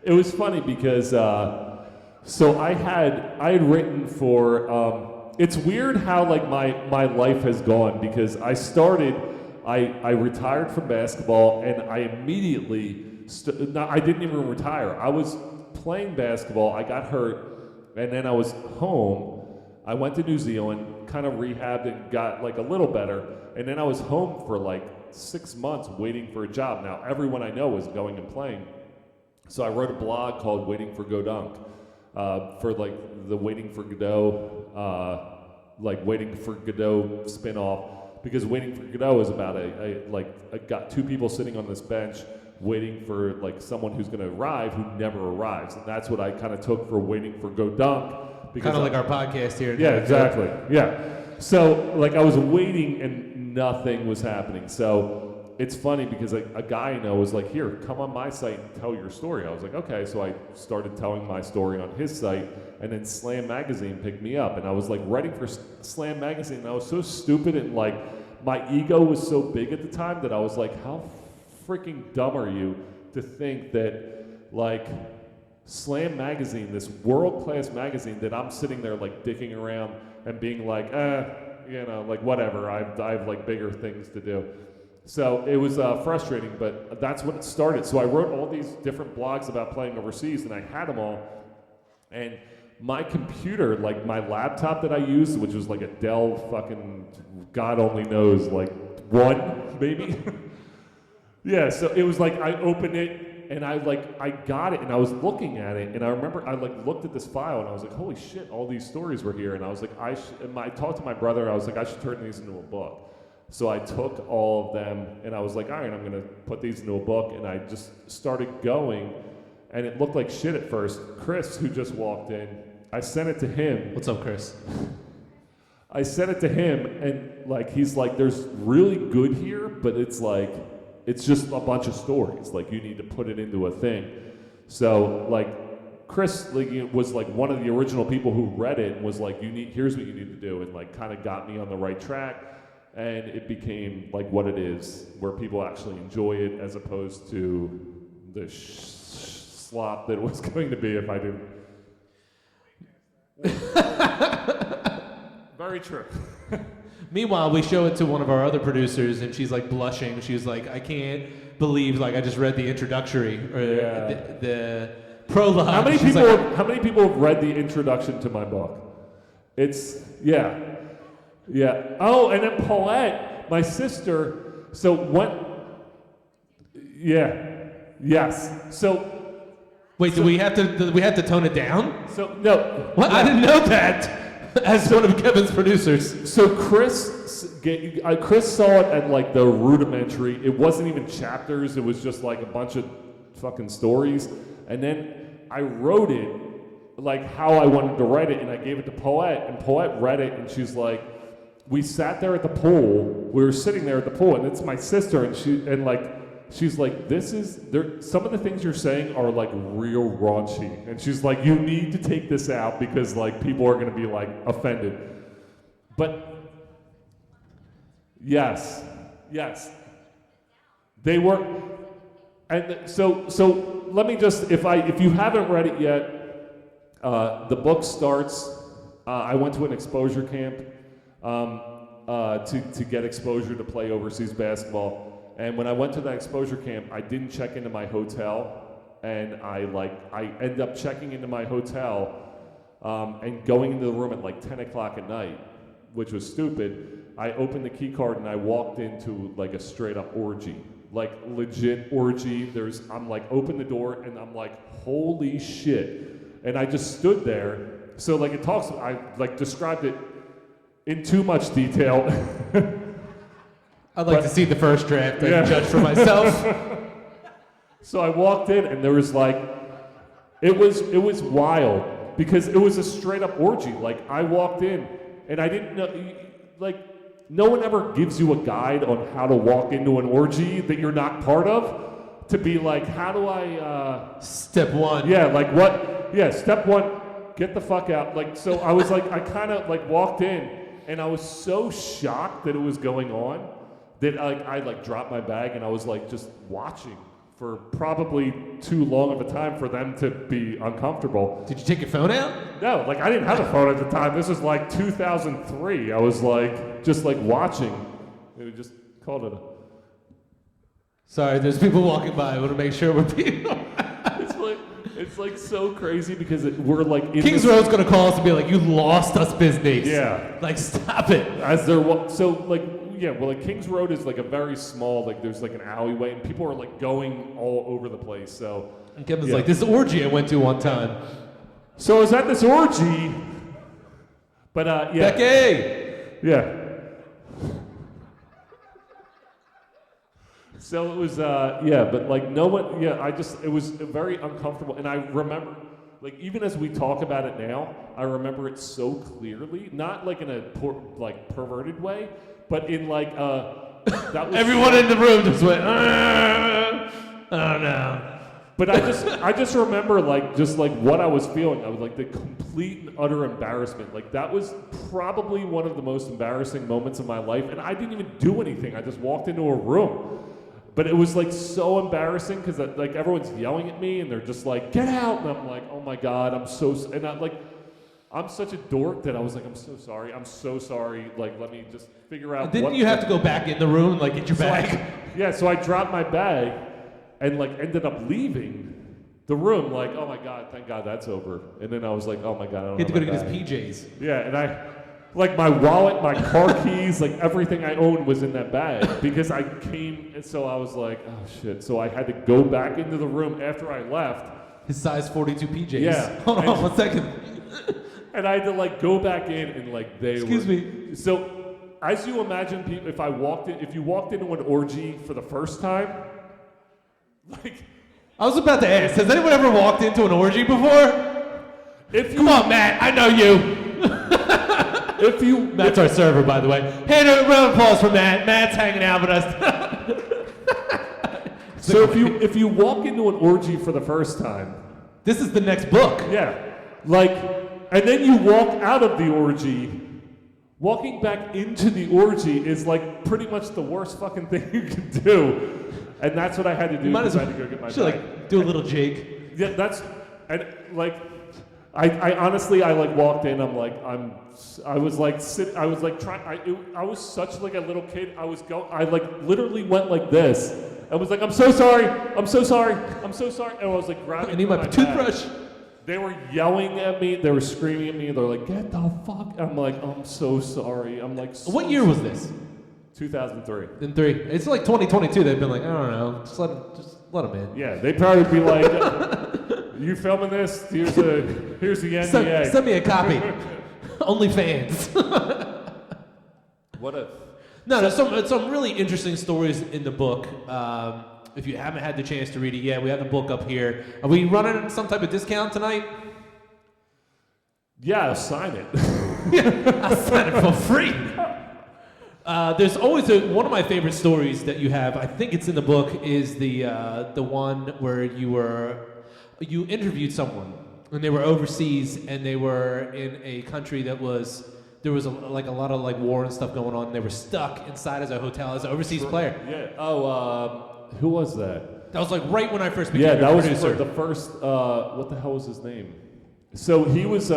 was funny because so I had written for it's weird how like my life has gone, because I retired from basketball, and I immediately I didn't even retire. I was playing basketball, I got hurt, and then I was home. I went to New Zealand, kind of rehabbed and got like a little better, and then I was home for like 6 months waiting for a job. Now everyone I know was going and playing, so I wrote a blog called Waiting for Godunk, for like the Waiting for Godot, Waiting for Godot spin-off, because Waiting for Godot is about I got two people sitting on this bench waiting for like someone who's going to arrive who never arrives, and that's what I kind of took for Waiting for Godunk. Kind of like our podcast here. Yeah, exactly. Yeah. So like I was waiting and nothing was happening. So it's funny because a guy I know was like, here, come on my site and tell your story. I was like, okay. So I started telling my story on his site, and then Slam Magazine picked me up, and I was like writing for Slam Magazine, and I was so stupid, and like my ego was so big at the time that I was like, how freaking dumb are you to think that like Slam Magazine, this world-class magazine, that I'm sitting there like dicking around and being like, like whatever, I have like bigger things to do. So it was frustrating, but that's when it started. So I wrote all these different blogs about playing overseas, and I had them all. And my computer, like my laptop that I used, which was like a Dell fucking, God only knows, like 1 maybe. Yeah, so it was like I opened it, and I got it, and I was looking at it, and I remember I like looked at this file, and I was like, holy shit, all these stories were here, and I was like, I talked to my brother, I was like, I should turn these into a book. So I took all of them, and I was like, all right, I'm gonna put these into a book, and I just started going, and it looked like shit at first. Chris, who just walked in, I sent it to him. What's up, Chris? I sent it to him, and like he's like, there's really good here, but it's like, it's just a bunch of stories. Like you need to put it into a thing. So like Chris was like one of the original people who read it and was like, here's what you need to do, and like kind of got me on the right track, and it became like what it is, where people actually enjoy it as opposed to the slop that it was going to be if I didn't. Very true. Meanwhile, we show it to one of our other producers, and she's like blushing. She's like, I can't believe like I just read the introductory or the prologue. How many She's people? like, How many people have read the introduction to my book? It's yeah. Oh, and then Paulette, my sister. So what? Yeah. Yes. So wait, do we have to tone it down? so no. What? I didn't know that. As one of Kevin's producers. So Chris saw it at like the rudimentary. It wasn't even chapters. It was just like a bunch of fucking stories. And then I wrote it like how I wanted to write it, and I gave it to Paulette, and Paulette read it, and she's like, we sat there at the pool. We were sitting there at the pool, and it's my sister, and she's like, some of the things you're saying are like real raunchy. And she's like, you need to take this out because like people are gonna be like offended. But yes. They were, and so let me just, if you haven't read it yet, the book starts, I went to an exposure camp to get exposure to play overseas basketball. And when I went to that exposure camp, I didn't check into my hotel, and I ended up checking into my hotel and going into the room at like 10 o'clock at night, which was stupid. I opened the key card and I walked into like a straight up orgy, like legit orgy. I'm like, open the door and I'm like, holy shit. And I just stood there. So like I like described it in too much detail. I'd like to see the first draft and judge for myself. So I walked in and there was like, it was wild because it was a straight up orgy. Like I walked in and I didn't know, like no one ever gives you a guide on how to walk into an orgy that you're not part of to be like, how do I, Step one. yeah, like what, yeah, step one, get the fuck out. Like, so I was like, I kind of like walked in and I was so shocked that it was going on that I like dropped my bag and I was like just watching for probably too long of a time for them to be uncomfortable. Did you take your phone out? No, like I didn't have a phone at the time. This was like 2003. I was like just like watching. We just called it. Sorry, there's people walking by. I want to make sure we're people. It's like so crazy because we're like in Kings Road's gonna call us and be like, "You lost us business." Yeah. Like, stop it. As there so like. Yeah, well, like Kings Road is like a very small, like there's like an alleyway, and people are like going all over the place. So And Kevin's like, "This orgy I went to one time." So I was at this orgy, but yeah, Becky. yeah. So it was yeah, but like no one, yeah, it was very uncomfortable, and I remember. Like even as we talk about it now, I remember it so clearly, not like in a perverted way, but in like that was Everyone in the room just went, "Oh no." But I just remember like just like what I was feeling. I was like the complete and utter embarrassment. Like that was probably one of the most embarrassing moments of my life, and I didn't even do anything. I just walked into a room. But it was like so embarrassing because like everyone's yelling at me and they're just like, "Get out!" And I'm like, "Oh my god, I'm such a dork that I was like, I'm so sorry. Like, let me just figure out." Didn't you have to go back in the room and like get your bag? So I dropped my bag and like ended up leaving the room. Like, oh my god, thank God that's over. And then I was like, oh my god, I don't. He had to go to have get my his bag. PJs. Yeah, and like my wallet, my car keys, like everything I owned was in that bag because I came, and so I was like, oh shit. So I had to go back into the room after I left. His size 42 PJs. Yeah. Hold on 1 second. And I had to like go back in and like Excuse me. So as you imagine people, if you walked into an orgy for the first time, like. I was about to ask, has anyone ever walked into an orgy before? Come on, Matt, I know you. Matt's our server, by the way. Hey, a round of applause for Matt. Matt's hanging out with us. So if you walk into an orgy for the first time, this is the next book. Yeah, like, and then you walk out of the orgy. Walking back into the orgy is like pretty much the worst fucking thing you can do, and that's what I had to do. You might as well. I had to go get my Should bag. like do a little jig. Yeah, and like I honestly, I like walked in. I was such like a little kid. I like literally went like this. I was like, I'm so sorry. And I was like grabbing. I need my toothbrush. They were yelling at me. They were screaming at me. They're like, get the fuck. I'm like, I'm so sorry. I'm like, What year was this? 2003. In 3. It's like 2022. They've been like, I don't know, just let them in. Yeah, they'd probably be like, you filming this? Here's the NDA. Send me a copy. OnlyFans. What a... No, there's some really interesting stories in the book. If you haven't had the chance to read it yet, we have the book up here. Are we running some type of discount tonight? Yeah, I'll sign it. I'll sign it for free. There's always one of my favorite stories that you have. I think it's in the book. Is the one where you interviewed someone and they were overseas and they were in a country that was. There was a lot of like war and stuff going on. And they were stuck inside as a hotel as an overseas player. Yeah. Oh, who was that? That was like right when I first became a that was producer. the first. What the hell was his name? So he was.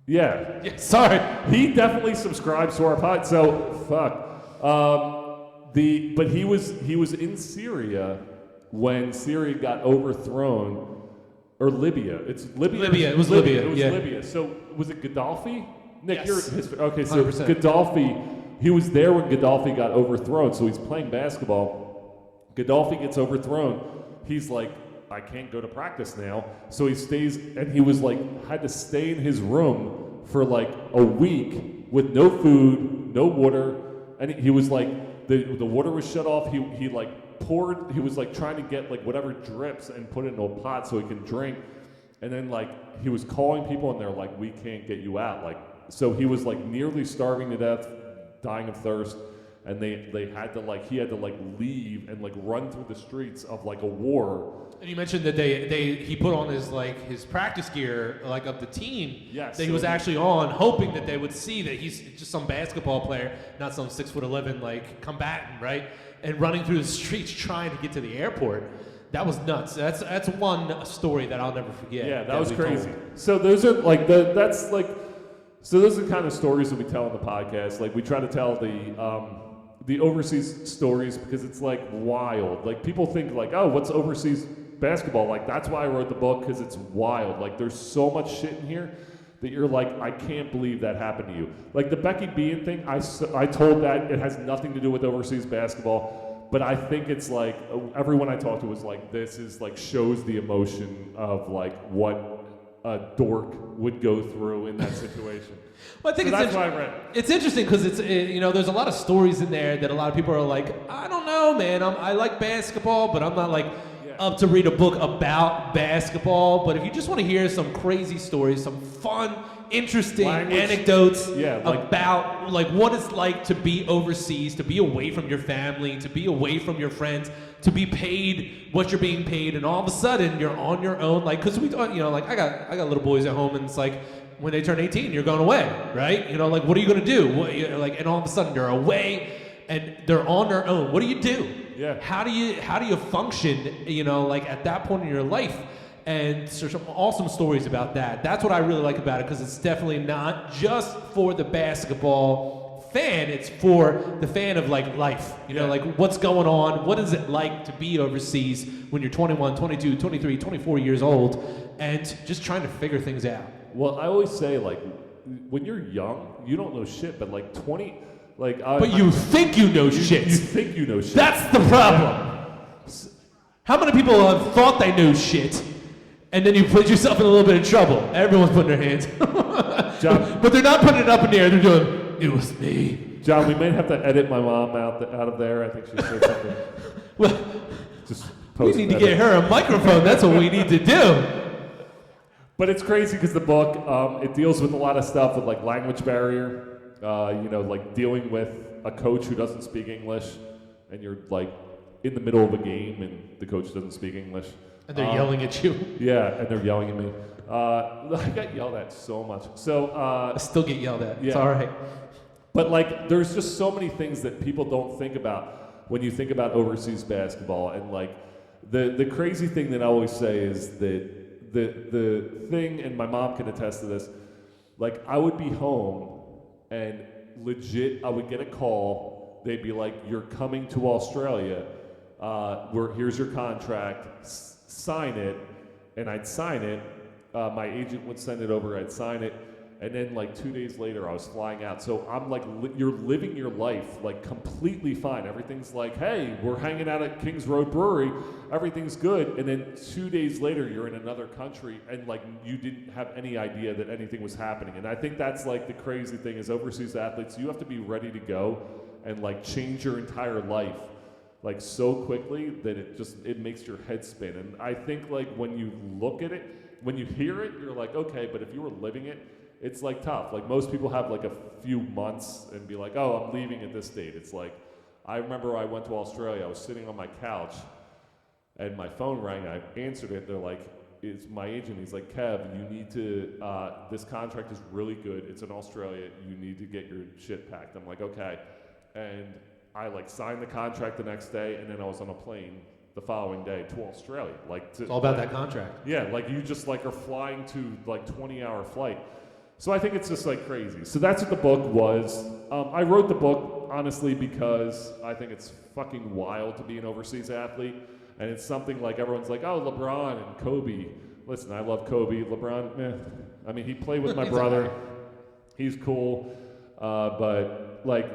Yeah. Sorry. He definitely subscribes to our pod. So fuck. But he was in Syria when Syria got overthrown. Or Libya. It's Libya. Libya. It was Libya. It was yeah. Libya. So was it Gaddafi? Nick, Yes. you're history. Okay, so 100%. Gaddafi, he was there when Gaddafi got overthrown. So he's playing basketball. Gaddafi gets overthrown. He's like, I can't go to practice now. So he stays, and he was like, had to stay in his room for like a week with no food, no water, and he was like, the water was shut off. He like poured, he was like trying to get like whatever drips and put it into a pot so he can drink. And then like he was calling people and they're like, we can't get you out. Like, so he was like nearly starving to death, dying of thirst. And they had to like, he had to like leave and like run through the streets of like a war. And you mentioned that he put on his practice gear like of the team Yes. that he was actually on, hoping that they would see that he's just some basketball player, not some 6'11" like combatant, right? And running through the streets trying to get to the airport. That was nuts. That's one story that I'll never forget. Yeah, that was we crazy. told. So those are like those are the kind of stories that we tell on the podcast. Like we try to tell the overseas stories because it's like wild. Like people think like, oh, what's overseas basketball? Like that's why I wrote the book, because it's wild. Like there's so much shit in here that you're like, I can't believe that happened to you. Like the Becky Bean thing, I told that it has nothing to do with overseas basketball, but I think it's like everyone I talked to was like, this is like shows the emotion of like what a dork would go through in that situation. Well, I think so that's why I read it. It's interesting because there's a lot of stories in there that a lot of people are like, I don't know, man. I like basketball, but I'm not like up to read a book about basketball. But if you just want to hear some crazy stories, some fun, interesting anecdotes about like what it's like to be overseas, to be away from your family, to be away from your friends, to be paid what you're being paid, and all of a sudden you're on your own. Like, cause like I got little boys at home, and it's like when they turn 18, you're going away, right? Like what are you gonna do? And all of a sudden they're away, and they're on their own. What do you do? Yeah. How do you function? Like at that point in your life. And there's some awesome stories about that. That's what I really like about it, because it's definitely not just for the basketball fan. It's for the fan of like life. Like what's going on? What is it like to be overseas when you're 21, 22, 23, 24 years old, and just trying to figure things out? Well, I always say like when you're young, you don't know shit, but like 20, like but you think you know shit. You think you know shit. That's the problem. How many people have thought they knew shit? And then you put yourself in a little bit of trouble. Everyone's putting their hands. John, but they're not putting it up in the air. They're doing, it was me. John, we may have to edit my mom out of there. I think she said something. Well, just we post need to edit. get her a microphone. That's what we need to do. But it's crazy because the book, it deals with a lot of stuff with like language barrier, like dealing with a coach who doesn't speak English, and you're like in the middle of a game and the coach doesn't speak English. And they're yelling at you. Yeah, and they're yelling at me. I got yelled at so much. So I still get yelled at. Yeah. It's all right. But like, there's just so many things that people don't think about when you think about overseas basketball. And like, the crazy thing that I always say is that the thing, and my mom can attest to this, like I would be home and legit I would get a call, they'd be like, you're coming to Australia, here's your contract, sign it, and I'd sign it, my agent would send it over, I'd sign it, and then like 2 days later I was flying out. So I'm like, you're living your life like completely fine. Everything's like, hey, we're hanging out at Kings Road Brewery, everything's good. And then 2 days later you're in another country and like you didn't have any idea that anything was happening. And I think that's like the crazy thing is overseas athletes, you have to be ready to go and like change your entire life like so quickly that it makes your head spin. And I think like when you look at it, when you hear it, you're like, okay, but if you were living it, it's like tough. Like most people have like a few months and be like, oh, I'm leaving at this date. It's like, I remember I went to Australia, I was sitting on my couch and my phone rang, I answered it, they're like, it's my agent, he's like, Kev, you need to, this contract is really good, it's in Australia, you need to get your shit packed. I'm like, okay. And I like signed the contract the next day and then I was on a plane the following day to Australia. Like it's all about that contract. Yeah, like you just like are flying to like 20-hour flight. So I think it's just like crazy. So that's what the book was. I wrote the book honestly because I think it's fucking wild to be an overseas athlete. And it's something like everyone's like, oh, LeBron and Kobe. Listen, I love Kobe. LeBron, meh. I mean, he played with my brother. He's cool. But like,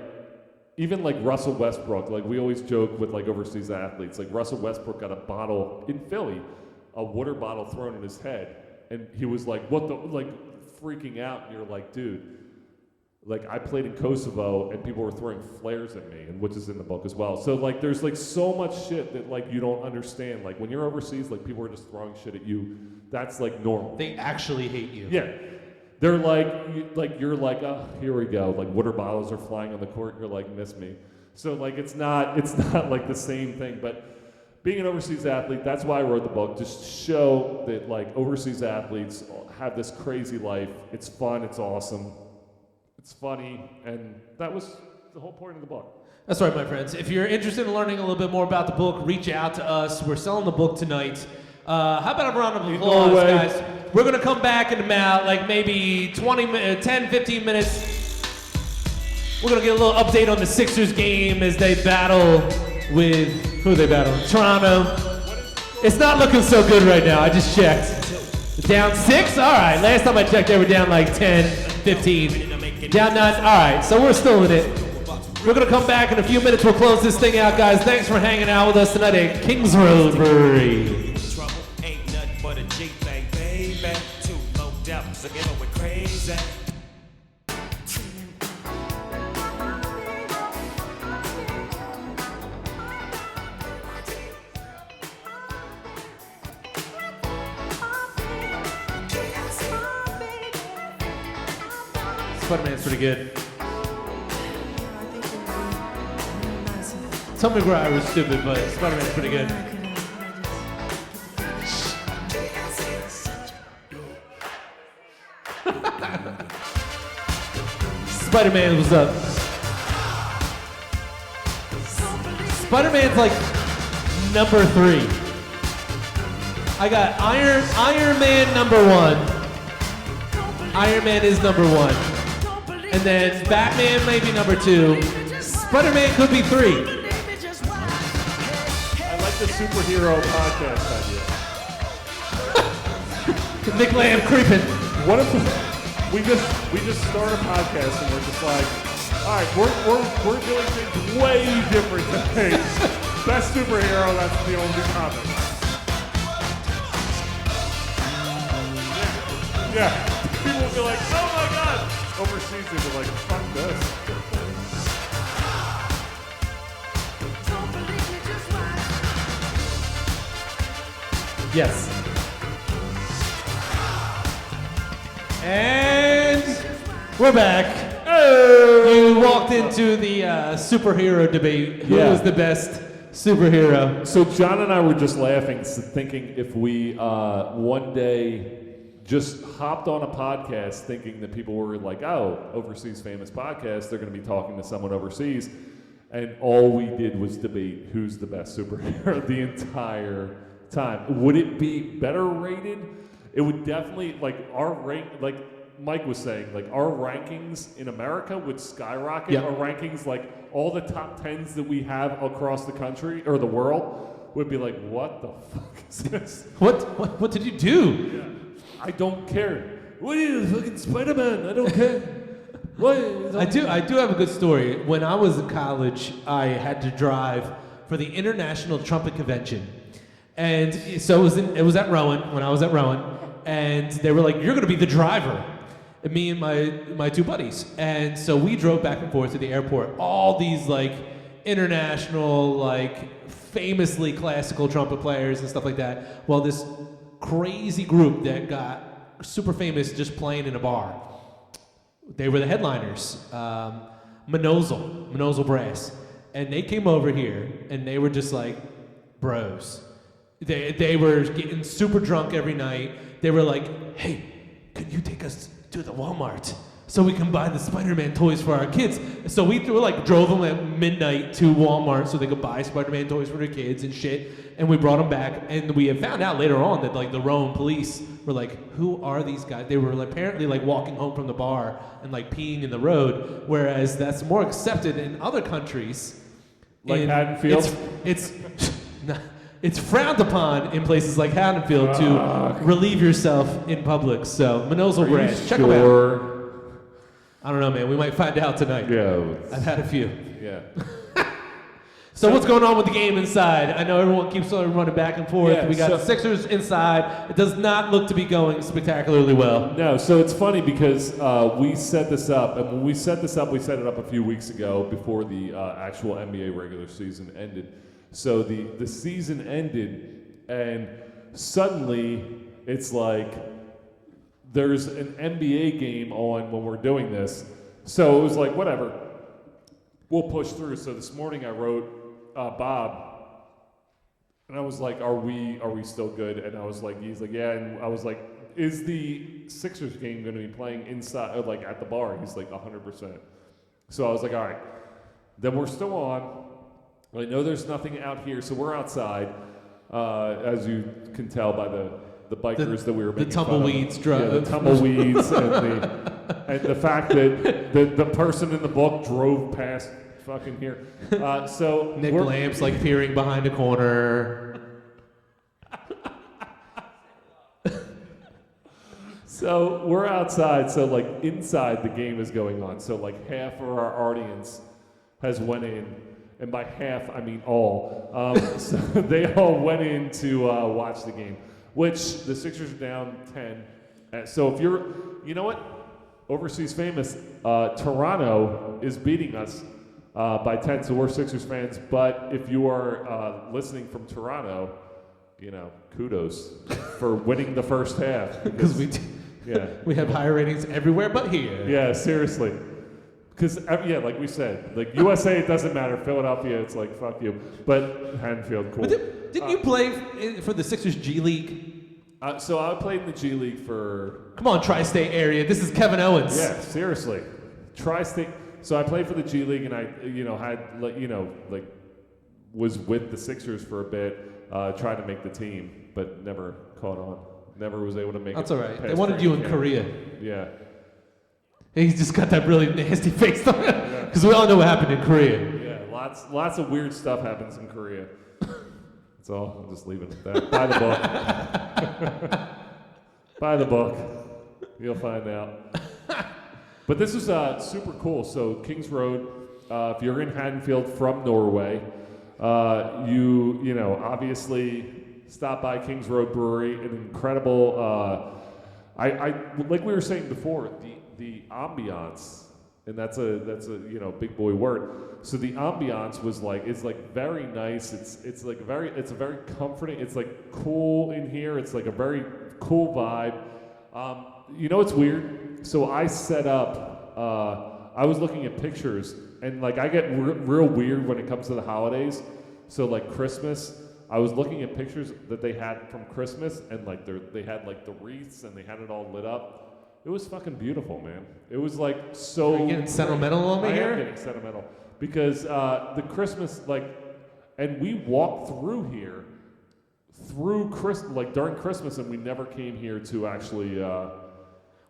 even like Russell Westbrook, like we always joke with like overseas athletes, like Russell Westbrook got a bottle in Philly, a water bottle thrown in his head. And he was like, what the, like, freaking out, and you're like, dude, like I played in Kosovo and people were throwing flares at me, and which is in the book as well. So like there's like so much shit that like you don't understand. Like when you're overseas, like people are just throwing shit at you. That's like normal. They actually hate you. Yeah. They're like you're like, oh, here we go. Like water bottles are flying on the court, and you're like, miss me. So like it's not like the same thing, but being an overseas athlete, that's why I wrote the book, just to show that like overseas athletes have this crazy life. It's fun, it's awesome, it's funny, and that was the whole point of the book. That's right, my friends. If you're interested in learning a little bit more about the book, reach out to us. We're selling the book tonight. How about a round of applause, guys? We're going to come back in about like maybe 10, 15 minutes. We're going to get a little update on the Sixers game as they battle with, who are they battling? Toronto. It's not looking so good right now. I just checked. Down 6? All right. Last time I checked, they were down like 10, 15. Down 9. All right. So we're still in it. We're going to come back in a few minutes. We'll close this thing out, guys. Thanks for hanging out with us tonight at Kings Road Brewery. Trouble ain't nothing but a G-thing, baby. Too low depth, so get over crazy. Spider-Man's pretty good. Tom McGuire was stupid, but Spider-Man's pretty good. Spider-Man was up. Spider-Man's like number 3. I got Iron Man number 1. Iron Man is number 1. And then Batman maybe number 2. Spider-Man could be 3. I like the superhero podcast idea. Nick Lamb creeping. What if we just start a podcast and we're just like, all right, we're doing things way different things. Best superhero, that's the only topic. Yeah. People will be like, oh my god. Overseas, they'll be like, fuck this. Yes. And we're back. Oh! You walked into the superhero debate. Who was the best superhero? So John and I were just laughing, thinking if we one day just hopped on a podcast thinking that people were like, oh, overseas famous podcast, they're going to be talking to someone overseas. And all we did was debate who's the best superhero the entire time. Would it be better rated it would definitely like our rank, like Mike was saying, like our rankings in America would skyrocket. Yeah. Our rankings, like all the top 10s that we have across the country or the world, would be like, what the fuck is this? What did you do? Yeah. I don't care. What are you, fucking Spider-Man? I don't care. What? I do have a good story. When I was in college, I had to drive for the International Trumpet Convention. And so it was at Rowan, when I was at Rowan, and they were like, you're going to be the driver. And me and my two buddies. And so we drove back and forth to the airport. All these like international, like famously classical trumpet players and stuff like that. Well, this crazy group that got super famous just playing in a bar. They were the headliners, Manozil Brass. And they came over here and they were just like bros. They were getting super drunk every night. They were like, hey, could you take us to the Walmart so we can buy the Spider-Man toys for our kids? So we drove them at midnight to Walmart so they could buy Spider-Man toys for their kids and shit. And we brought them back, and we had found out later on that like the Rowan police were like, who are these guys? They were apparently like walking home from the bar and like peeing in the road, whereas that's more accepted in other countries. Like Haddonfield? It's frowned upon in places like Haddonfield to relieve yourself in public. So, Manozil Brass, check them out. I don't know, man. We might find out tonight. Yeah. I've had a few. Yeah. So what's going on with the game inside? I know everyone keeps sort of running back and forth. Yeah, We got the Sixers inside. It does not look to be going spectacularly well. No, so it's funny because we set this up, and when we set this up, we set it up a few weeks ago before the actual NBA regular season ended. So the season ended, and suddenly it's like there's an NBA game on when we're doing this. So it was like, whatever, we'll push through. So this morning I wrote Bob, and I was like, are we still good? And I was like, he's like, yeah. And I was like, is the Sixers game going to be playing inside, or like at the bar? He's like, 100%. So I was like, all right, then we're still on. I know there's nothing out here, so we're outside, as you can tell by the bikers that we were making the tumbleweeds fun of. Yeah, the tumbleweeds and the fact that the person in the book drove past fucking here. So Nick Lamps like peering behind a corner. So we're outside, so like inside the game is going on. So like half of our audience has went in. And by half, I mean all. So they all went in to watch the game, which the Sixers are down 10. So if you're, you know what? Overseas famous, Toronto is beating us by 10, so we're Sixers fans. But if you are listening from Toronto, you know, kudos for winning the first half. Because we have higher ratings everywhere but here. Yeah, seriously. Because, yeah, like we said, like USA, it doesn't matter. Philadelphia, it's like, fuck you. But Haddonfield, cool. But didn't you play for the Sixers G League? So I played in the G League for... Come on, Tri-State area. This is Kevin Owens. Yeah, seriously. Tri-State. So I played for the G League, and I, was with the Sixers for a bit, tried to make the team, but never caught on. Never was able to make it. That's all right. They wanted you in Korea. Yeah. He's just got that really nasty face because we all know what happened in Korea. Yeah, lots of weird stuff happens in Korea. That's all. I'll just leave it at that. Buy the book. Buy the book. You'll find out. But this is super cool. So Kings Road, if you're in Haddonfield from Norway, you obviously stop by Kings Road Brewery, an incredible. I like we were saying before, the ambiance, and that's a big boy word. So the ambiance was like, it's like very nice. It's a very comforting. It's like cool in here. It's like a very cool vibe. It's weird. So I set up. I was looking at pictures, and like I get real weird when it comes to the holidays. So like Christmas, I was looking at pictures that they had from Christmas, and like they had like the wreaths, and they had it all lit up. It was fucking beautiful, man. It was like so. Are you getting sentimental on me here? I am getting sentimental because the Christmas and we walked through here, through during Christmas, and we never came here to actually.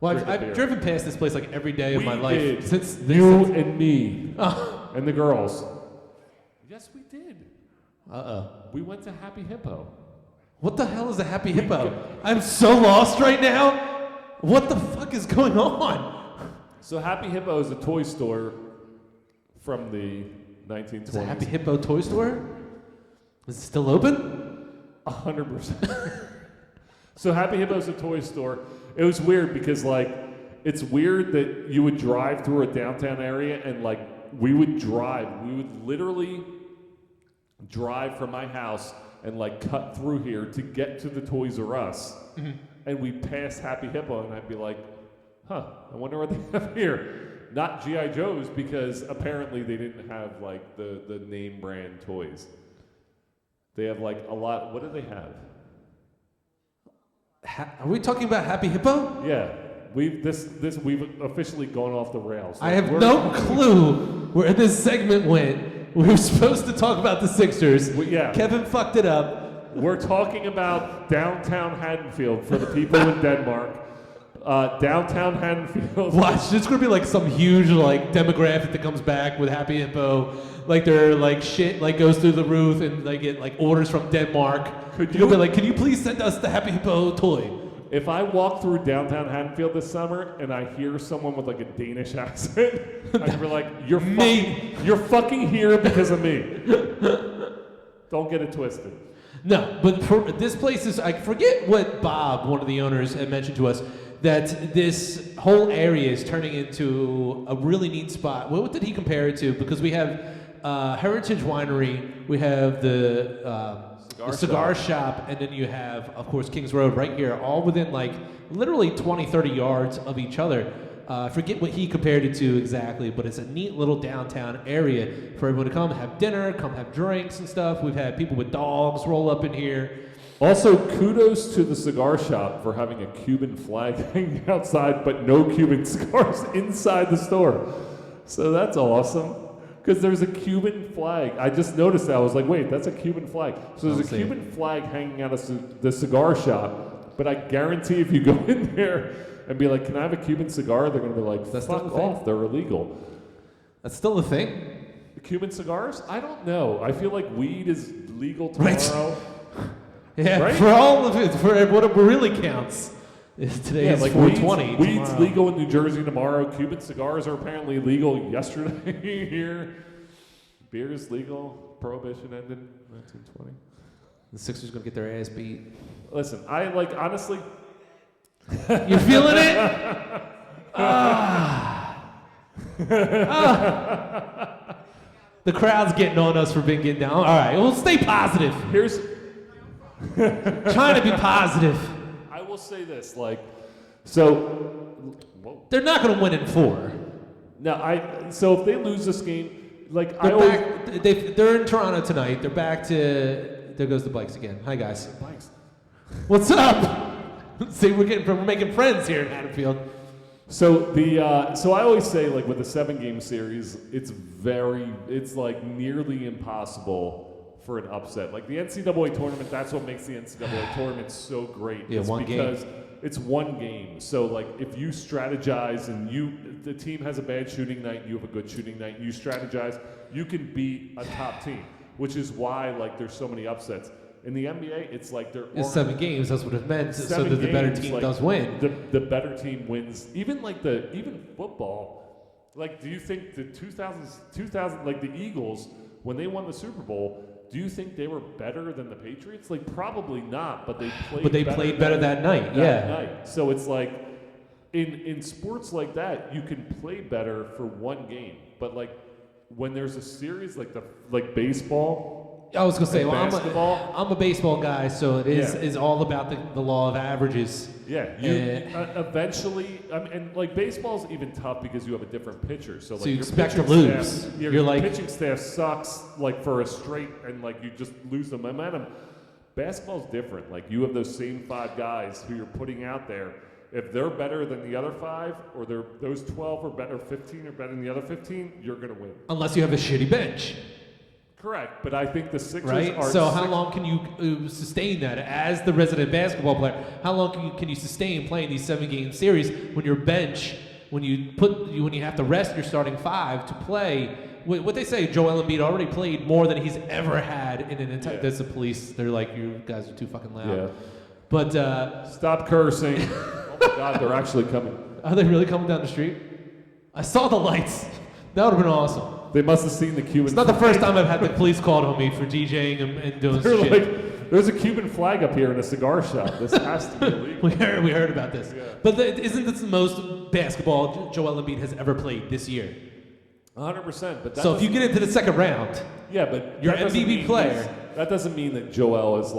Well, drink a beer. I've driven past this place like every day of my We life did. since You and me Oh. and the girls. Yes, we did. Uh-oh. We went to Happy Hippo. What the hell is a Happy Hippo? I'm so lost right now. What the fuck is going on? So Happy Hippo is a toy store from the 1920s. Is a Happy Hippo toy store? Is it still open? 100%. So Happy Hippo is a toy store. It was weird because it's weird that you would drive through a downtown area and we would literally drive from my house and cut through here to get to the Toys R Us. Mm-hmm. And we'd pass Happy Hippo and I'd be like, I wonder what they have here. Not G.I. Joe's because apparently they didn't have the name brand toys. They have a lot. What do they have? Are we talking about Happy Hippo? Yeah, we've officially gone off the rails. I have no clue where this segment went. We were supposed to talk about the Sixers. Yeah. Kevin fucked it up. We're talking about downtown Haddonfield for the people in Denmark. Downtown Haddonfield. Watch, there's gonna be some huge demographic that comes back with Happy Hippo. Their shit goes through the roof and they get orders from Denmark. You'll be can you please send us the Happy Hippo toy? If I walk through downtown Haddonfield this summer and I hear someone with a Danish accent, I'd be like, you're fucking here because of me. Don't get it twisted. No, but this place is, I forget what Bob, one of the owners, had mentioned to us, that this whole area is turning into a really neat spot. What did he compare it to? Because we have Heritage Winery, we have the cigar shop, and then you have, of course, Kings Road right here, all within literally 20, 30 yards of each other. I forget what he compared it to exactly, but it's a neat little downtown area for everyone to come have dinner, come have drinks and stuff. We've had people with dogs roll up in here. Also, kudos to the cigar shop for having a Cuban flag hanging outside, but no Cuban cigars inside the store. So that's awesome. Because there's a Cuban flag. I just noticed that. I was like, wait, that's a Cuban flag. So there's a Cuban flag hanging out of the cigar shop, but I guarantee if you go in there and be like, can I have a Cuban cigar? They're going to be like, that's fuck off, they're illegal. That's still a thing? The Cuban cigars? I don't know. I feel like weed is legal tomorrow. Yeah, right? for all of it, for what really counts. Today is 420. Weed's legal in New Jersey tomorrow. Cuban cigars are apparently legal yesterday here. Beer is legal. Prohibition ended in 1920. The Sixers going to get their ass beat. Listen, I honestly... You're feeling it? The crowd's getting on us for being getting down. All right, well, stay positive. Here's... Trying to be positive. I will say this, whoa. They're not going to win in 4. No, so if they lose this game, they're in Toronto tonight. They're back to, there goes the bikes again. Hi, guys. Bikes. What's up? See, we're making friends here in Haddonfield. So so I always say with the 7-game series, it's nearly impossible for an upset. The NCAA tournament, that's what makes the NCAA tournament so great. Yeah, because it's one game. So if you strategize and the team has a bad shooting night, you have a good shooting night, you strategize, you can beat a top team, which is why there's so many upsets. In the NBA, it's it's 7 games. That's what it meant. So that the better team does win. The better team wins. Even even football. Do you think the 2000 the Eagles when they won the Super Bowl? Do you think they were better than the Patriots? Probably not. But they played. But they played better that night. Night. So it's in sports like that, you can play better for one game. But when there's a series like baseball. I was gonna say, basketball. I'm a baseball guy, so it is all about the law of averages. Yeah, eventually, and baseball's even tough because you have a different pitcher. So you your expect to pitching lose. Staff, You're your pitching staff sucks for a straight, and you just lose the momentum. Basketball's different. You have those same 5 guys who you're putting out there. If they're better than the other 5, or those 12 are better, 15 are better than the other 15, you're gonna win. Unless you have a shitty bench. Correct, but I think the Sixers right? are... So how long can you sustain that as the resident basketball player? How long can you sustain playing these 7-game series when your bench, when you have to rest your starting 5 to play? What they say, Joel Embiid already played more than he's ever had in an entire... That's the police. They're like, you guys are too fucking loud. Yeah. But... Stop cursing. Oh my God, they're actually coming. Are they really coming down the street? I saw the lights. That would have been awesome. They must have seen the Cuban... It's not the first time I've had the police called on me for DJing and doing They're shit. like, there's a Cuban flag up here in a cigar shop. This has to be illegal. we heard about this. Yeah. But isn't this the most basketball Joel Embiid has ever played this year? 100%. But that So if you get into the second round, yeah, but you're that an doesn't MVP mean player. That doesn't mean that Joel is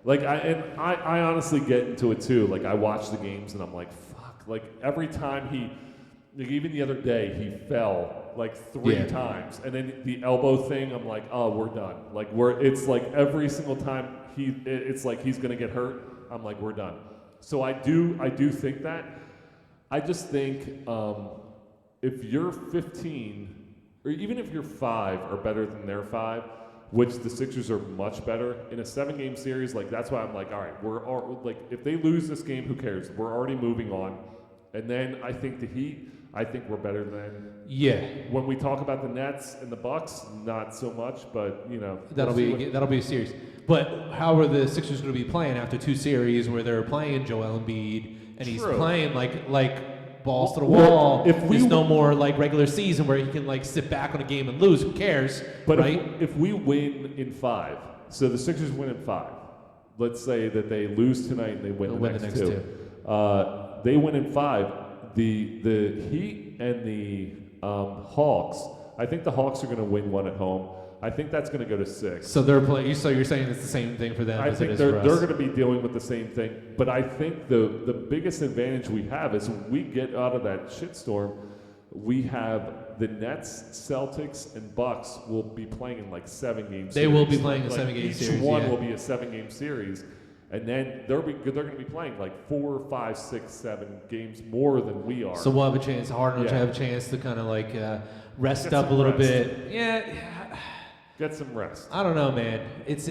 I honestly get into it too. Like I watch the games and I'm like, fuck. Like every time like even the other day he fell like 3 times, and then the elbow thing, I'm like, oh, we're done. Like it's like every single time it's like he's gonna get hurt. I'm like, we're done. So I do think that. I just think if you're 15, or even if you're 5 or better than their 5, which the Sixers are much better in a 7-game series, like that's why I'm like, all right, like if they lose this game, who cares? We're already moving on. And then I think the Heat, I think we're better than. Yeah. When we talk about the Nets and the Bucks, not so much, but you know. That'll be a series. But how are the Sixers going to be playing after 2 series where they're playing Joel Embiid and he's playing like balls to the wall? There's no more like regular season where he can like sit back on a game and lose. Who cares? But right? if we win in 5, so the Sixers win in 5. Let's say that they lose tonight and they win the next two. They win in 5. The Heat and the Hawks. I think the Hawks are going to win 1 at home. I think that's going to go to 6. So they're playing. So you're saying it's the same thing for them I as think it is they're for us. going to be dealing with the same thing. But I think the biggest advantage we have is when we get out of that shitstorm, we have the Nets, Celtics, and Bucks will be playing in like 7-game series. They will be playing a 7-game series. Each one will be a 7-game series. And then they're going to be playing like 4, 5, 6, 7 games more than we are. So we'll have a chance. Harden will have a chance to kind of like rest up a little bit. Yeah. Get some rest. I don't know, man. It's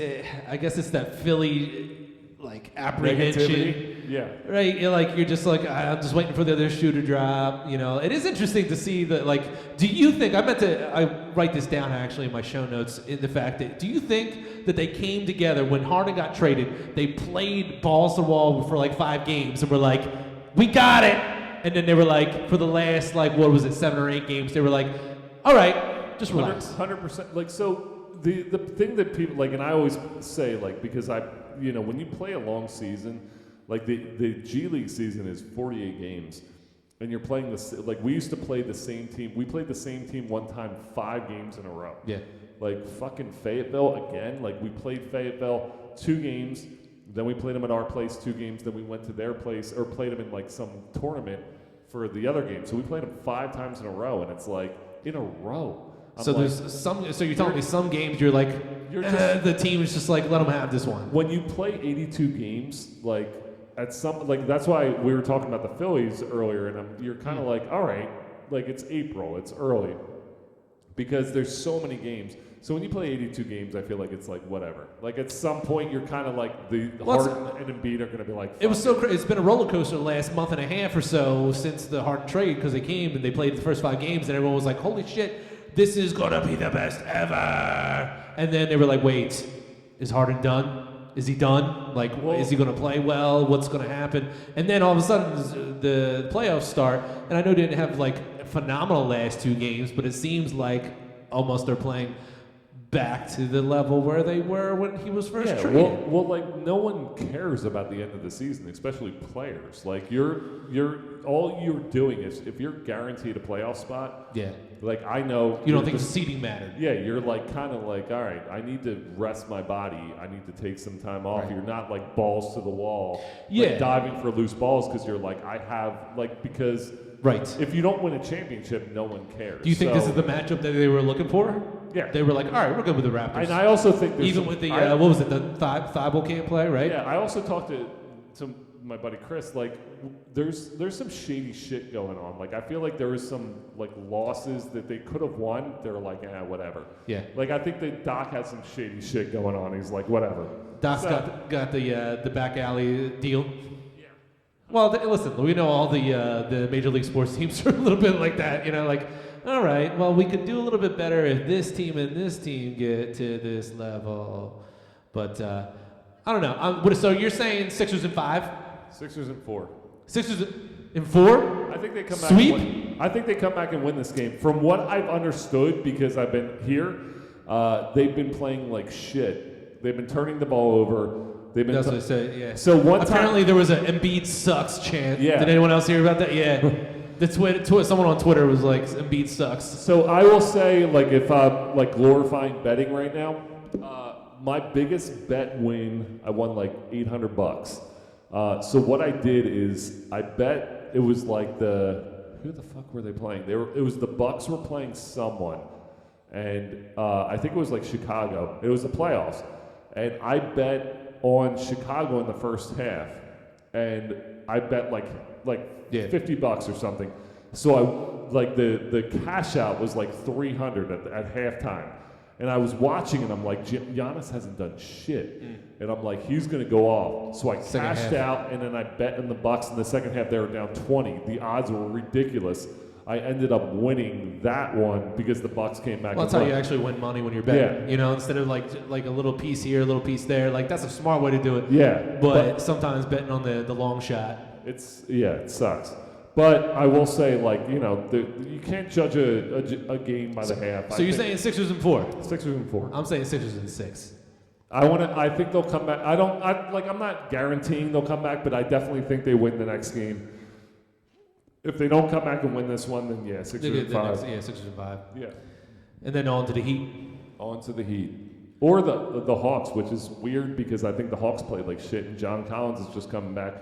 I guess it's that Philly like apprehension. Negativity. Yeah. Right. You're just like I'm just waiting for the other shoe to drop. You know. It is interesting to see that. Like, do you think I write this down actually in my show notes in the fact that do you think that they came together when Harden got traded? They played balls to the wall for like 5 games and were like, we got it. And then they were like, for the last like 7 or 8 games, they were like, all right, just relax. 100%. Like so. The thing that people like, and I always say like, because when you play a long season, like the G League season is 48 games, and you're playing this like we used to play the same team. We played the same team one time 5 games in a row. Yeah. Like fucking Fayetteville again. Like we played Fayetteville 2 games, then we played them at our place 2 games, then we went to their place or played them in like some tournament for the other game. So we played them 5 times in a row, and it's like in a row. So there's some. So you're telling me some games you're like, the team is just like let them have this one. When you play 82 games, like at some like that's why we were talking about the Phillies earlier, and you're kind of like, all right, like it's April, it's early, because there's so many games. So when you play 82 games, I feel like it's like whatever. Like at some point, you're kind of like the Harden and Embiid are going to be like. It was so crazy. It's been a roller coaster the last month and a half or so since the Harden trade because they came and they played the first 5 games, and everyone was like, holy shit. This is gonna be the best ever. And then they were like, wait, is Harden done? Is he done? Like, is he gonna play well? What's gonna happen? And then all of a sudden, the playoffs start. And I know they didn't have like phenomenal last 2 games, but it seems like almost they're playing back to the level where they were when he was first traded. Well, like no one cares about the end of the season, especially players. Like all you're doing is if you're guaranteed a playoff spot. Yeah. Like I know you don't think seeding mattered. Yeah, you're like kind of like, all right, I need to rest my body. I need to take some time off. Right. You're not like balls to the wall, like diving for loose balls because you're like I have like because. Right. If you don't win a championship, no one cares. Do you think this is the matchup that they were looking for? Yeah. They were like, all right, we're good with the Raptors. And I also think even with the what was it, the Thibault can't play, right? Yeah. I also talked to my buddy Chris, like there's some shady shit going on. Like I feel like there was some like losses that they could have won. They're like, whatever. Yeah. Like I think that Doc had some shady shit going on. He's like, whatever. Doc's got the back alley deal. Yeah. Well, listen, we know all the Major League Sports teams are a little bit like that. You know, like, all right, well, we could do a little bit better if this team and this team get to this level. But I don't know. So you're saying Sixers in 5? Sixers in 4. Sixers in 4? I think they come back. Sweep? I think they come back and win this game. From what I've understood, because I've been here, they've been playing like shit. They've been turning the ball over. They've been. That's what I said. Yeah. So apparently there was an Embiid sucks chant. Yeah. Did anyone else hear about that? Yeah. Someone on Twitter was like, Embiid sucks. So I will say, like, if I'm like glorifying betting right now, my biggest bet win, I won like $800. So what I did is I bet it was like who the fuck were they playing? It was the Bucks were playing someone, and I think it was like Chicago. It was the playoffs, and I bet on Chicago in the first half, and I bet like $50 or something. So I like the cash out was like $300 at halftime. And I was watching, and I'm like, Giannis hasn't done shit. And I'm like, he's going to go off. So I cashed out, and then I bet in the Bucks in the second half. They were down 20. The odds were ridiculous. I ended up winning that one because the Bucks came back. Well, that's how you actually win money when you're betting. Yeah. You know, instead of like a little piece here, a little piece there. Like, that's a smart way to do it. Yeah. But sometimes betting on the long shot. It sucks. But I will say, like, you know, you can't judge a game by the half. So you're saying Sixers in 4? Sixers in 4. I'm saying Sixers in 6. I think they'll come back. I'm not guaranteeing they'll come back, but I definitely think they win the next game. If they don't come back and win this one, then yeah, Sixers in 5. Sixers in 5. Yeah. And then on to the Heat. On to the Heat. Or the Hawks, which is weird because I think the Hawks played like shit, and John Collins is just coming back.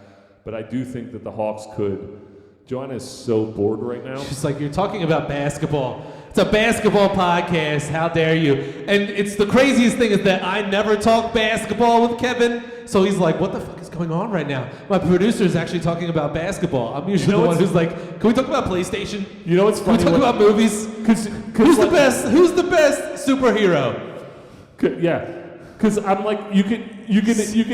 But I do think that the Hawks could. Joanna is so bored right now. She's like, you're talking about basketball. It's a basketball podcast. How dare you? And it's the craziest thing is that I never talk basketball with Kevin. So he's like, what the fuck is going on right now? My producer is actually talking about basketball. I'm usually the one who's like, can we talk about PlayStation? You know what's funny? Can we talk about movies? Who's the best? Who's the best superhero? Yeah, because I'm like, you can hear it. You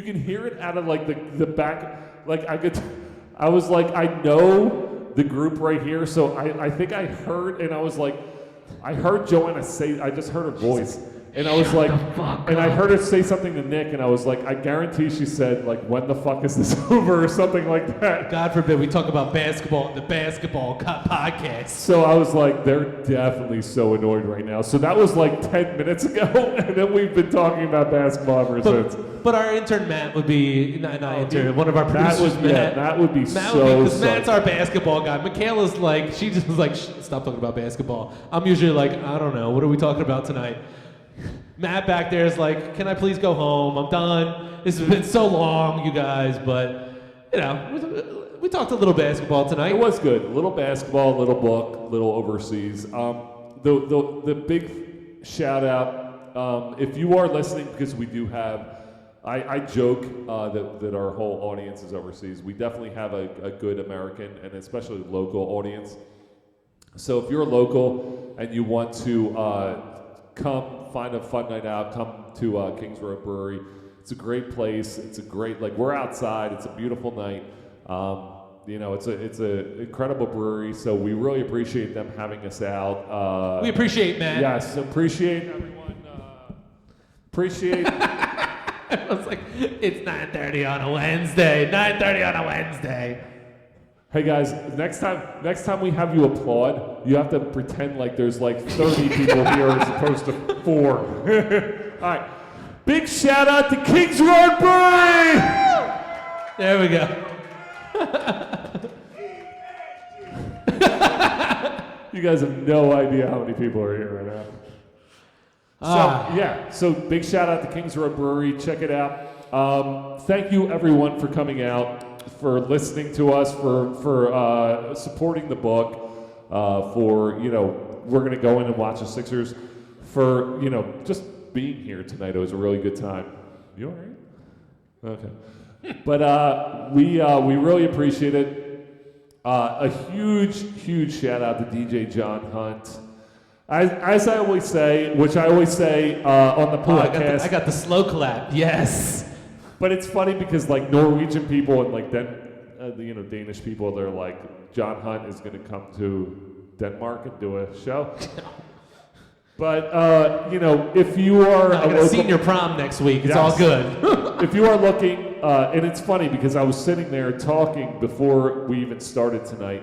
can hear it out of like the back. Like I was like, I know the group right here, so I think I heard, and I was like, I heard Joanna say, I just heard her voice, and I was like, and I heard her say something to Nick, and I was like, I guarantee she said, like, when the fuck is this over, or something like that. God forbid we talk about basketball in the basketball podcast. So I was like, they're definitely so annoyed right now. So that was like 10 minutes ago, and then we've been talking about basketball ever since. But our intern Matt would be, one of our producers, Matt. That would be because Matt's our basketball guy. Michaela's like, she just was like, stop talking about basketball. I'm usually like, I don't know, what are we talking about tonight? Matt back there is like, can I please go home? I'm done. This has been so long, you guys, but, you know, we talked a little basketball tonight. It was good. A little basketball, a little book, little overseas. The big shout out, if you are listening, because we do have, I joke that our whole audience is overseas. We definitely have a good American and especially local audience. So if you're local and you want to come find a fun night out, come to Kings Road Brewery. It's a great place. It's a great, like, we're outside. It's a beautiful night. You know, it's a incredible brewery, so we really appreciate them having us out. We appreciate Matt. Yes, appreciate everyone. Appreciate. I was like, it's 9:30 on a Wednesday. 9:30 on a Wednesday. Hey guys, next time we have you applaud, you have to pretend like there's like 30 people here as opposed to 4. All right. Big shout out to Kings Road Brewery! There we go. You guys have no idea how many people are here right now. So big shout out to Kings Road Brewery. Check it out. Thank you everyone for coming out, for listening to us, for supporting the book, for, you know, we're going to go in and watch the Sixers, for, you know, just being here tonight. It was a really good time. You all right? Okay. But we really appreciate it. A huge shout out to DJ John Hunt. As I always say, which I always say on the podcast. I got the slow clap. Yes. But it's funny because like Norwegian people and like Danish people, they're like, John Hunt is going to come to Denmark and do a show. But if you are I got a senior prom next week. It's all good. If you are looking, and it's funny because I was sitting there talking before we even started tonight,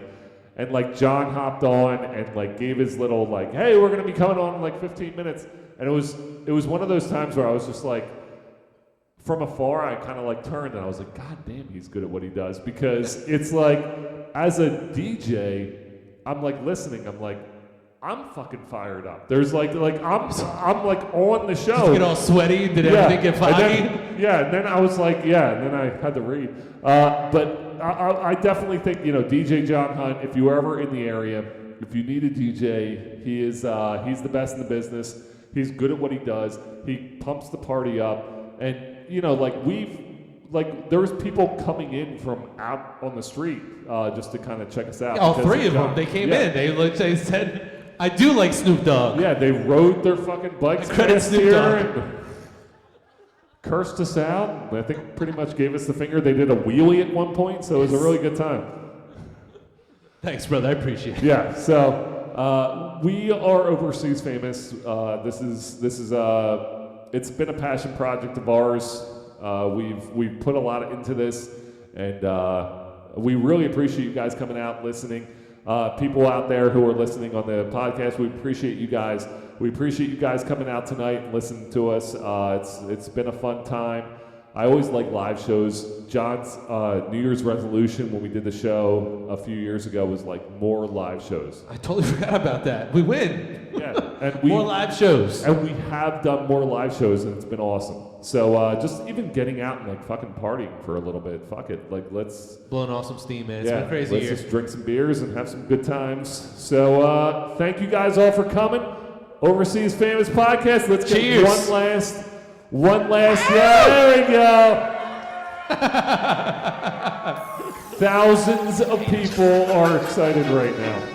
and like John hopped on and like gave his little like, hey, we're gonna be coming on in like 15 minutes, and it was one of those times where I was just like, from afar, I kind of like turned and I was like, God damn, he's good at what he does, because it's like, as a DJ, I'm like listening, I'm like, I'm fucking fired up. There's like I'm like on the show. Did you get all sweaty? Did everything get foggy? And then I was like, and then I had to read. But I definitely think, DJ John Hunt, if you're ever in the area, if you need a DJ, he's the best in the business. He's good at what he does. He pumps the party up. And, there's people coming in from out on the street just to kind of check us out. All three of them, they came in. They said, I do like Snoop Dogg. Yeah, they rode their fucking bikes past here and cursed us out. I think pretty much gave us the finger. They did a wheelie at one point, so it was a really good time. Thanks, brother. I appreciate it. Yeah, so we are Overseas Famous. This is it's been a passion project of ours. We've put a lot into this, and we really appreciate you guys coming out, listening. People out there who are listening on the podcast, we appreciate you guys. We appreciate you guys coming out tonight and listening to us. It's been a fun time. I always like live shows. John's New Year's resolution when we did the show a few years ago was like more live shows. I totally forgot about that. We win. Yeah, and more live shows. And we have done more live shows, and it's been awesome. So just even getting out and like fucking partying for a little bit. Fuck it. Like let's blowing off some steam, man. It's been a crazy let's year. Just drink some beers and have some good times. So thank you guys all for coming. Overseas Famous Podcast. Let's Cheers. Get one last yeah, there we go. Thousands of people are excited right now.